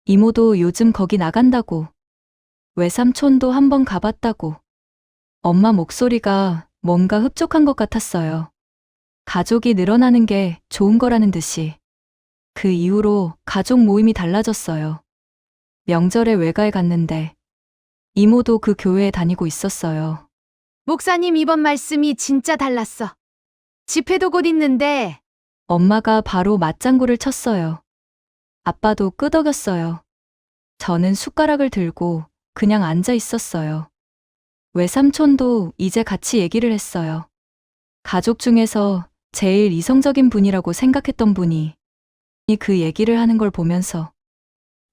이모도 요즘 거기 나간다고. 외삼촌도 한번 가봤다고. 엄마 목소리가 뭔가 흡족한 것 같았어요. 가족이 늘어나는 게 좋은 거라는 듯이. 그 이후로 가족 모임이 달라졌어요. 명절에 외가에 갔는데 이모도 그 교회에 다니고 있었어요. 목사님 이번 말씀이 진짜 달랐어. 집회도 곧 있는데 엄마가 바로 맞장구를 쳤어요. 아빠도 끄덕였어요. 저는 숟가락을 들고 그냥 앉아 있었어요. 외삼촌도 이제 같이 얘기를 했어요. 가족 중에서 제일 이성적인 분이라고 생각했던 분이 그 얘기를 하는 걸 보면서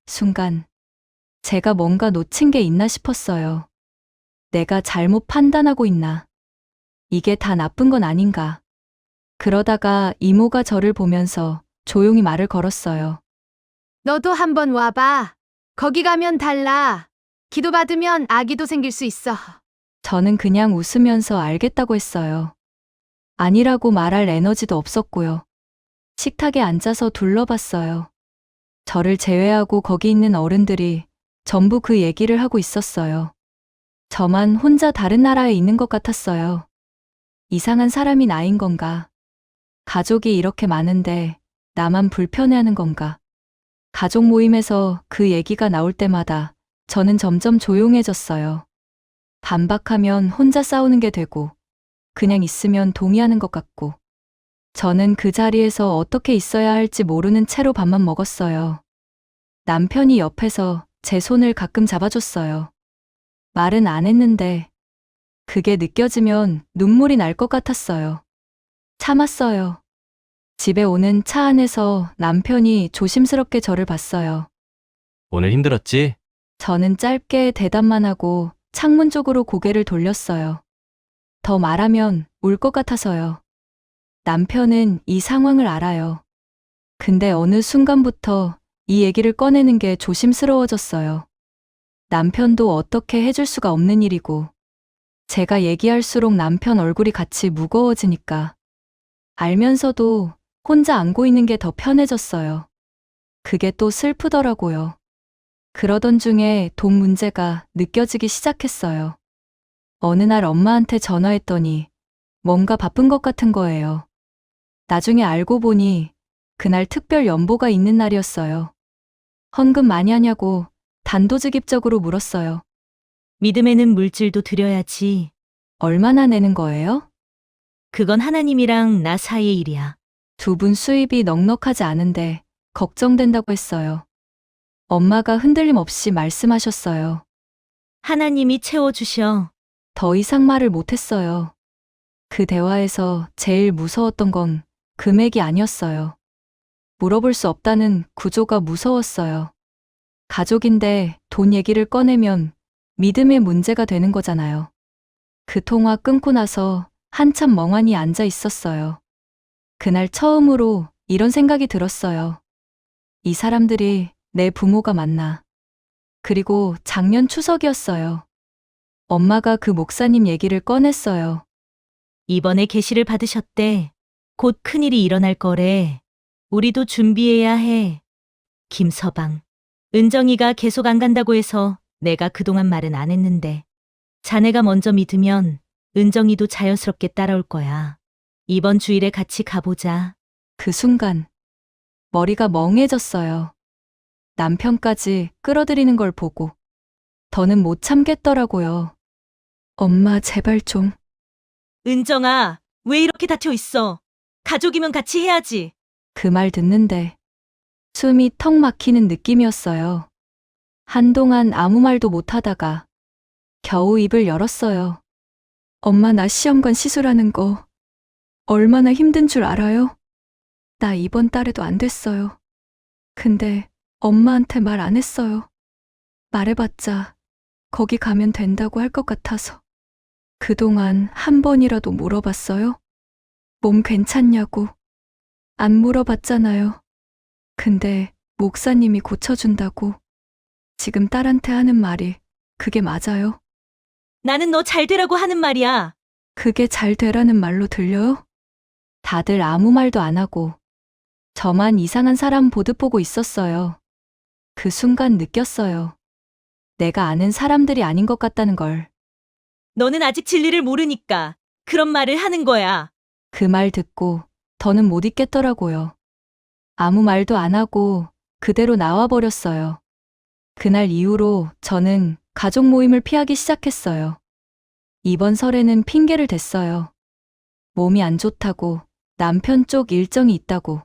순간 제가 뭔가 놓친 게 있나 싶었어요. 내가 잘못 판단하고 있나? 이게 다 나쁜 건 아닌가? 그러다가 이모가 저를 보면서 조용히 말을 걸었어요. 너도 한번 와봐. 거기 가면 달라. 기도받으면 아기도 생길 수 있어. 저는 그냥 웃으면서 알겠다고 했어요. 아니라고 말할 에너지도 없었고요. 식탁에 앉아서 둘러봤어요. 저를 제외하고 거기 있는 어른들이 전부 그 얘기를 하고 있었어요. 저만 혼자 다른 나라에 있는 것 같았어요. 이상한 사람이 나인 건가? 가족이 이렇게 많은데 나만 불편해하는 건가? 가족 모임에서 그 얘기가 나올 때마다 저는 점점 조용해졌어요. 반박하면 혼자 싸우는 게 되고 그냥 있으면 동의하는 것 같고 저는 그 자리에서 어떻게 있어야 할지 모르는 채로 밥만 먹었어요. 남편이 옆에서 제 손을 가끔 잡아줬어요. 말은 안 했는데 그게 느껴지면 눈물이 날 것 같았어요. 참았어요. 집에 오는 차 안에서 남편이 조심스럽게 저를 봤어요. 오늘 힘들었지? 저는 짧게 대답만 하고 창문 쪽으로 고개를 돌렸어요. 더 말하면 울 것 같아서요. 남편은 이 상황을 알아요. 근데 어느 순간부터 이 얘기를 꺼내는 게 조심스러워졌어요. 남편도 어떻게 해줄 수가 없는 일이고, 제가 얘기할수록 남편 얼굴이 같이 무거워지니까, 알면서도 혼자 안고 있는 게 더 편해졌어요. 그게 또 슬프더라고요. 그러던 중에 돈 문제가 느껴지기 시작했어요. 어느 날 엄마한테 전화했더니 뭔가 바쁜 것 같은 거예요. 나중에 알고 보니 그날 특별 연보가 있는 날이었어요. 헌금 많이 하냐고 단도직입적으로 물었어요. 믿음에는 물질도 드려야지. 얼마나 내는 거예요? 그건 하나님이랑 나 사이의 일이야. 두 분 수입이 넉넉하지 않은데 걱정된다고 했어요. 엄마가 흔들림 없이 말씀하셨어요. 하나님이 채워주셔. 더 이상 말을 못했어요. 그 대화에서 제일 무서웠던 건 금액이 아니었어요. 물어볼 수 없다는 구조가 무서웠어요. 가족인데 돈 얘기를 꺼내면 믿음의 문제가 되는 거잖아요. 그 통화 끊고 나서 한참 멍하니 앉아 있었어요. 그날 처음으로 이런 생각이 들었어요. 이 사람들이 내 부모가 맞나? 그리고 작년 추석이었어요. 엄마가 그 목사님 얘기를 꺼냈어요. 이번에 계시를 받으셨대. 곧 큰일이 일어날 거래. 우리도 준비해야 해. 김서방. 은정이가 계속 안 간다고 해서 내가 그동안 말은 안 했는데 자네가 먼저 믿으면 은정이도 자연스럽게 따라올 거야. 이번 주일에 같이 가보자. 그 순간 머리가 멍해졌어요. 남편까지 끌어들이는 걸 보고 더는 못 참겠더라고요. 엄마, 제발 좀. 은정아, 왜 이렇게 다쳐 있어? 가족이면 같이 해야지. 그 말 듣는데 숨이 턱 막히는 느낌이었어요. 한동안 아무 말도 못 하다가 겨우 입을 열었어요. 엄마, 나 시험관 시술하는 거 얼마나 힘든 줄 알아요? 나 이번 달에도 안 됐어요. 근데 엄마한테 말 안 했어요. 말해봤자 거기 가면 된다고 할 것 같아서. 그동안 한 번이라도 물어봤어요? 몸 괜찮냐고. 안 물어봤잖아요. 근데 목사님이 고쳐준다고. 지금 딸한테 하는 말이 그게 맞아요? 나는 너 잘 되라고 하는 말이야. 그게 잘 되라는 말로 들려요? 다들 아무 말도 안 하고 저만 이상한 사람 보듯 보고 있었어요. 그 순간 느꼈어요. 내가 아는 사람들이 아닌 것 같다는 걸. 너는 아직 진리를 모르니까 그런 말을 하는 거야. 그 말 듣고 더는 못 있겠더라고요. 아무 말도 안 하고 그대로 나와버렸어요. 그날 이후로 저는 가족 모임을 피하기 시작했어요. 이번 설에는 핑계를 댔어요. 몸이 안 좋다고, 남편 쪽 일정이 있다고.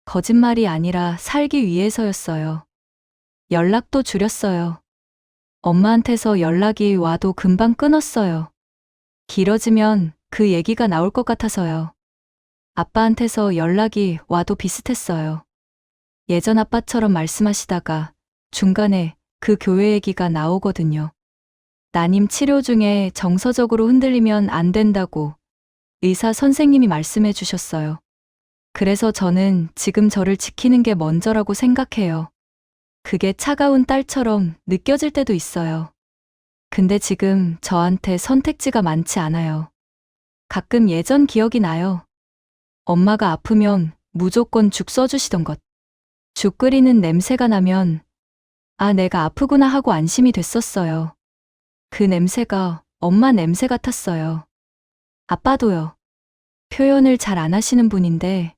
거짓말이 아니라 살기 위해서였어요. 연락도 줄였어요. 엄마한테서 연락이 와도 금방 끊었어요. 길어지면 그 얘기가 나올 것 같아서요. 아빠한테서 연락이 와도 비슷했어요. 예전 아빠처럼 말씀하시다가 중간에 그 교회 얘기가 나오거든요. 난임 치료 중에 정서적으로 흔들리면 안 된다고 의사 선생님이 말씀해 주셨어요. 그래서 저는 지금 저를 지키는 게 먼저라고 생각해요. 그게 차가운 딸처럼 느껴질 때도 있어요. 근데 지금 저한테 선택지가 많지 않아요. 가끔 예전 기억이 나요. 엄마가 아프면 무조건 죽 써주시던 것. 죽 끓이는 냄새가 나면 아, 내가 아프구나 하고 안심이 됐었어요. 그 냄새가 엄마 냄새 같았어요. 아빠도요. 표현을 잘 안 하시는 분인데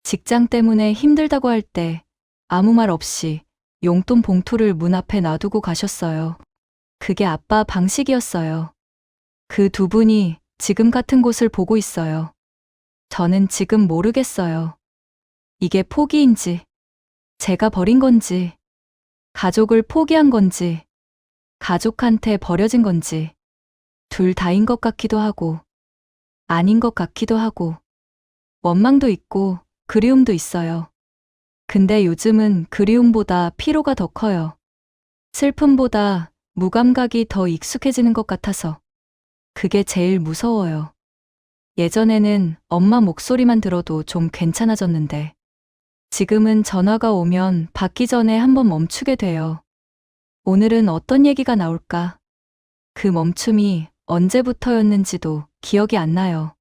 직장 때문에 힘들다고 할 때 아무 말 없이 용돈 봉투를 문 앞에 놔두고 가셨어요. 그게 아빠 방식이었어요. 그 두 분이 지금 같은 곳을 보고 있어요. 저는 지금 모르겠어요. 이게 포기인지, 제가 버린 건지, 가족을 포기한 건지, 가족한테 버려진 건지, 둘 다인 것 같기도 하고, 아닌 것 같기도 하고, 원망도 있고, 그리움도 있어요. 근데 요즘은 그리움보다 피로가 더 커요. 슬픔보다 무감각이 더 익숙해지는 것 같아서. 그게 제일 무서워요. 예전에는 엄마 목소리만 들어도 좀 괜찮아졌는데, 지금은 전화가 오면 받기 전에 한번 멈추게 돼요. 오늘은 어떤 얘기가 나올까? 그 멈춤이 언제부터였는지도 기억이 안 나요.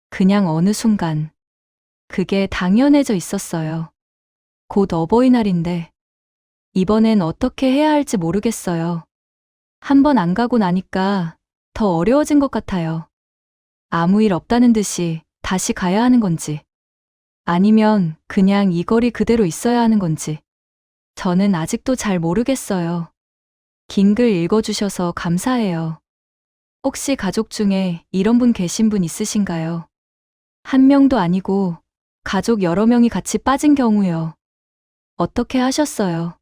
그냥 어느 순간. 그게 당연해져 있었어요. 곧 어버이날인데, 이번엔 어떻게 해야 할지 모르겠어요. 한 번 안 가고 나니까 더 어려워진 것 같아요. 아무 일 없다는 듯이 다시 가야 하는 건지, 아니면 그냥 이 거리 그대로 있어야 하는 건지. 저는 아직도 잘 모르겠어요. 긴 글 읽어주셔서 감사해요. 혹시 가족 중에 이런 분 계신 분 있으신가요? 한 명도 아니고 가족 여러 명이 같이 빠진 경우요. 어떻게 하셨어요?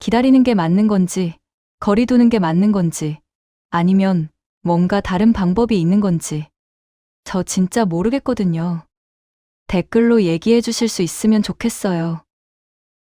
기다리는 게 맞는 건지, 거리 두는 게 맞는 건지, 아니면 뭔가 다른 방법이 있는 건지. 저 진짜 모르겠거든요. 댓글로 얘기해 주실 수 있으면 좋겠어요.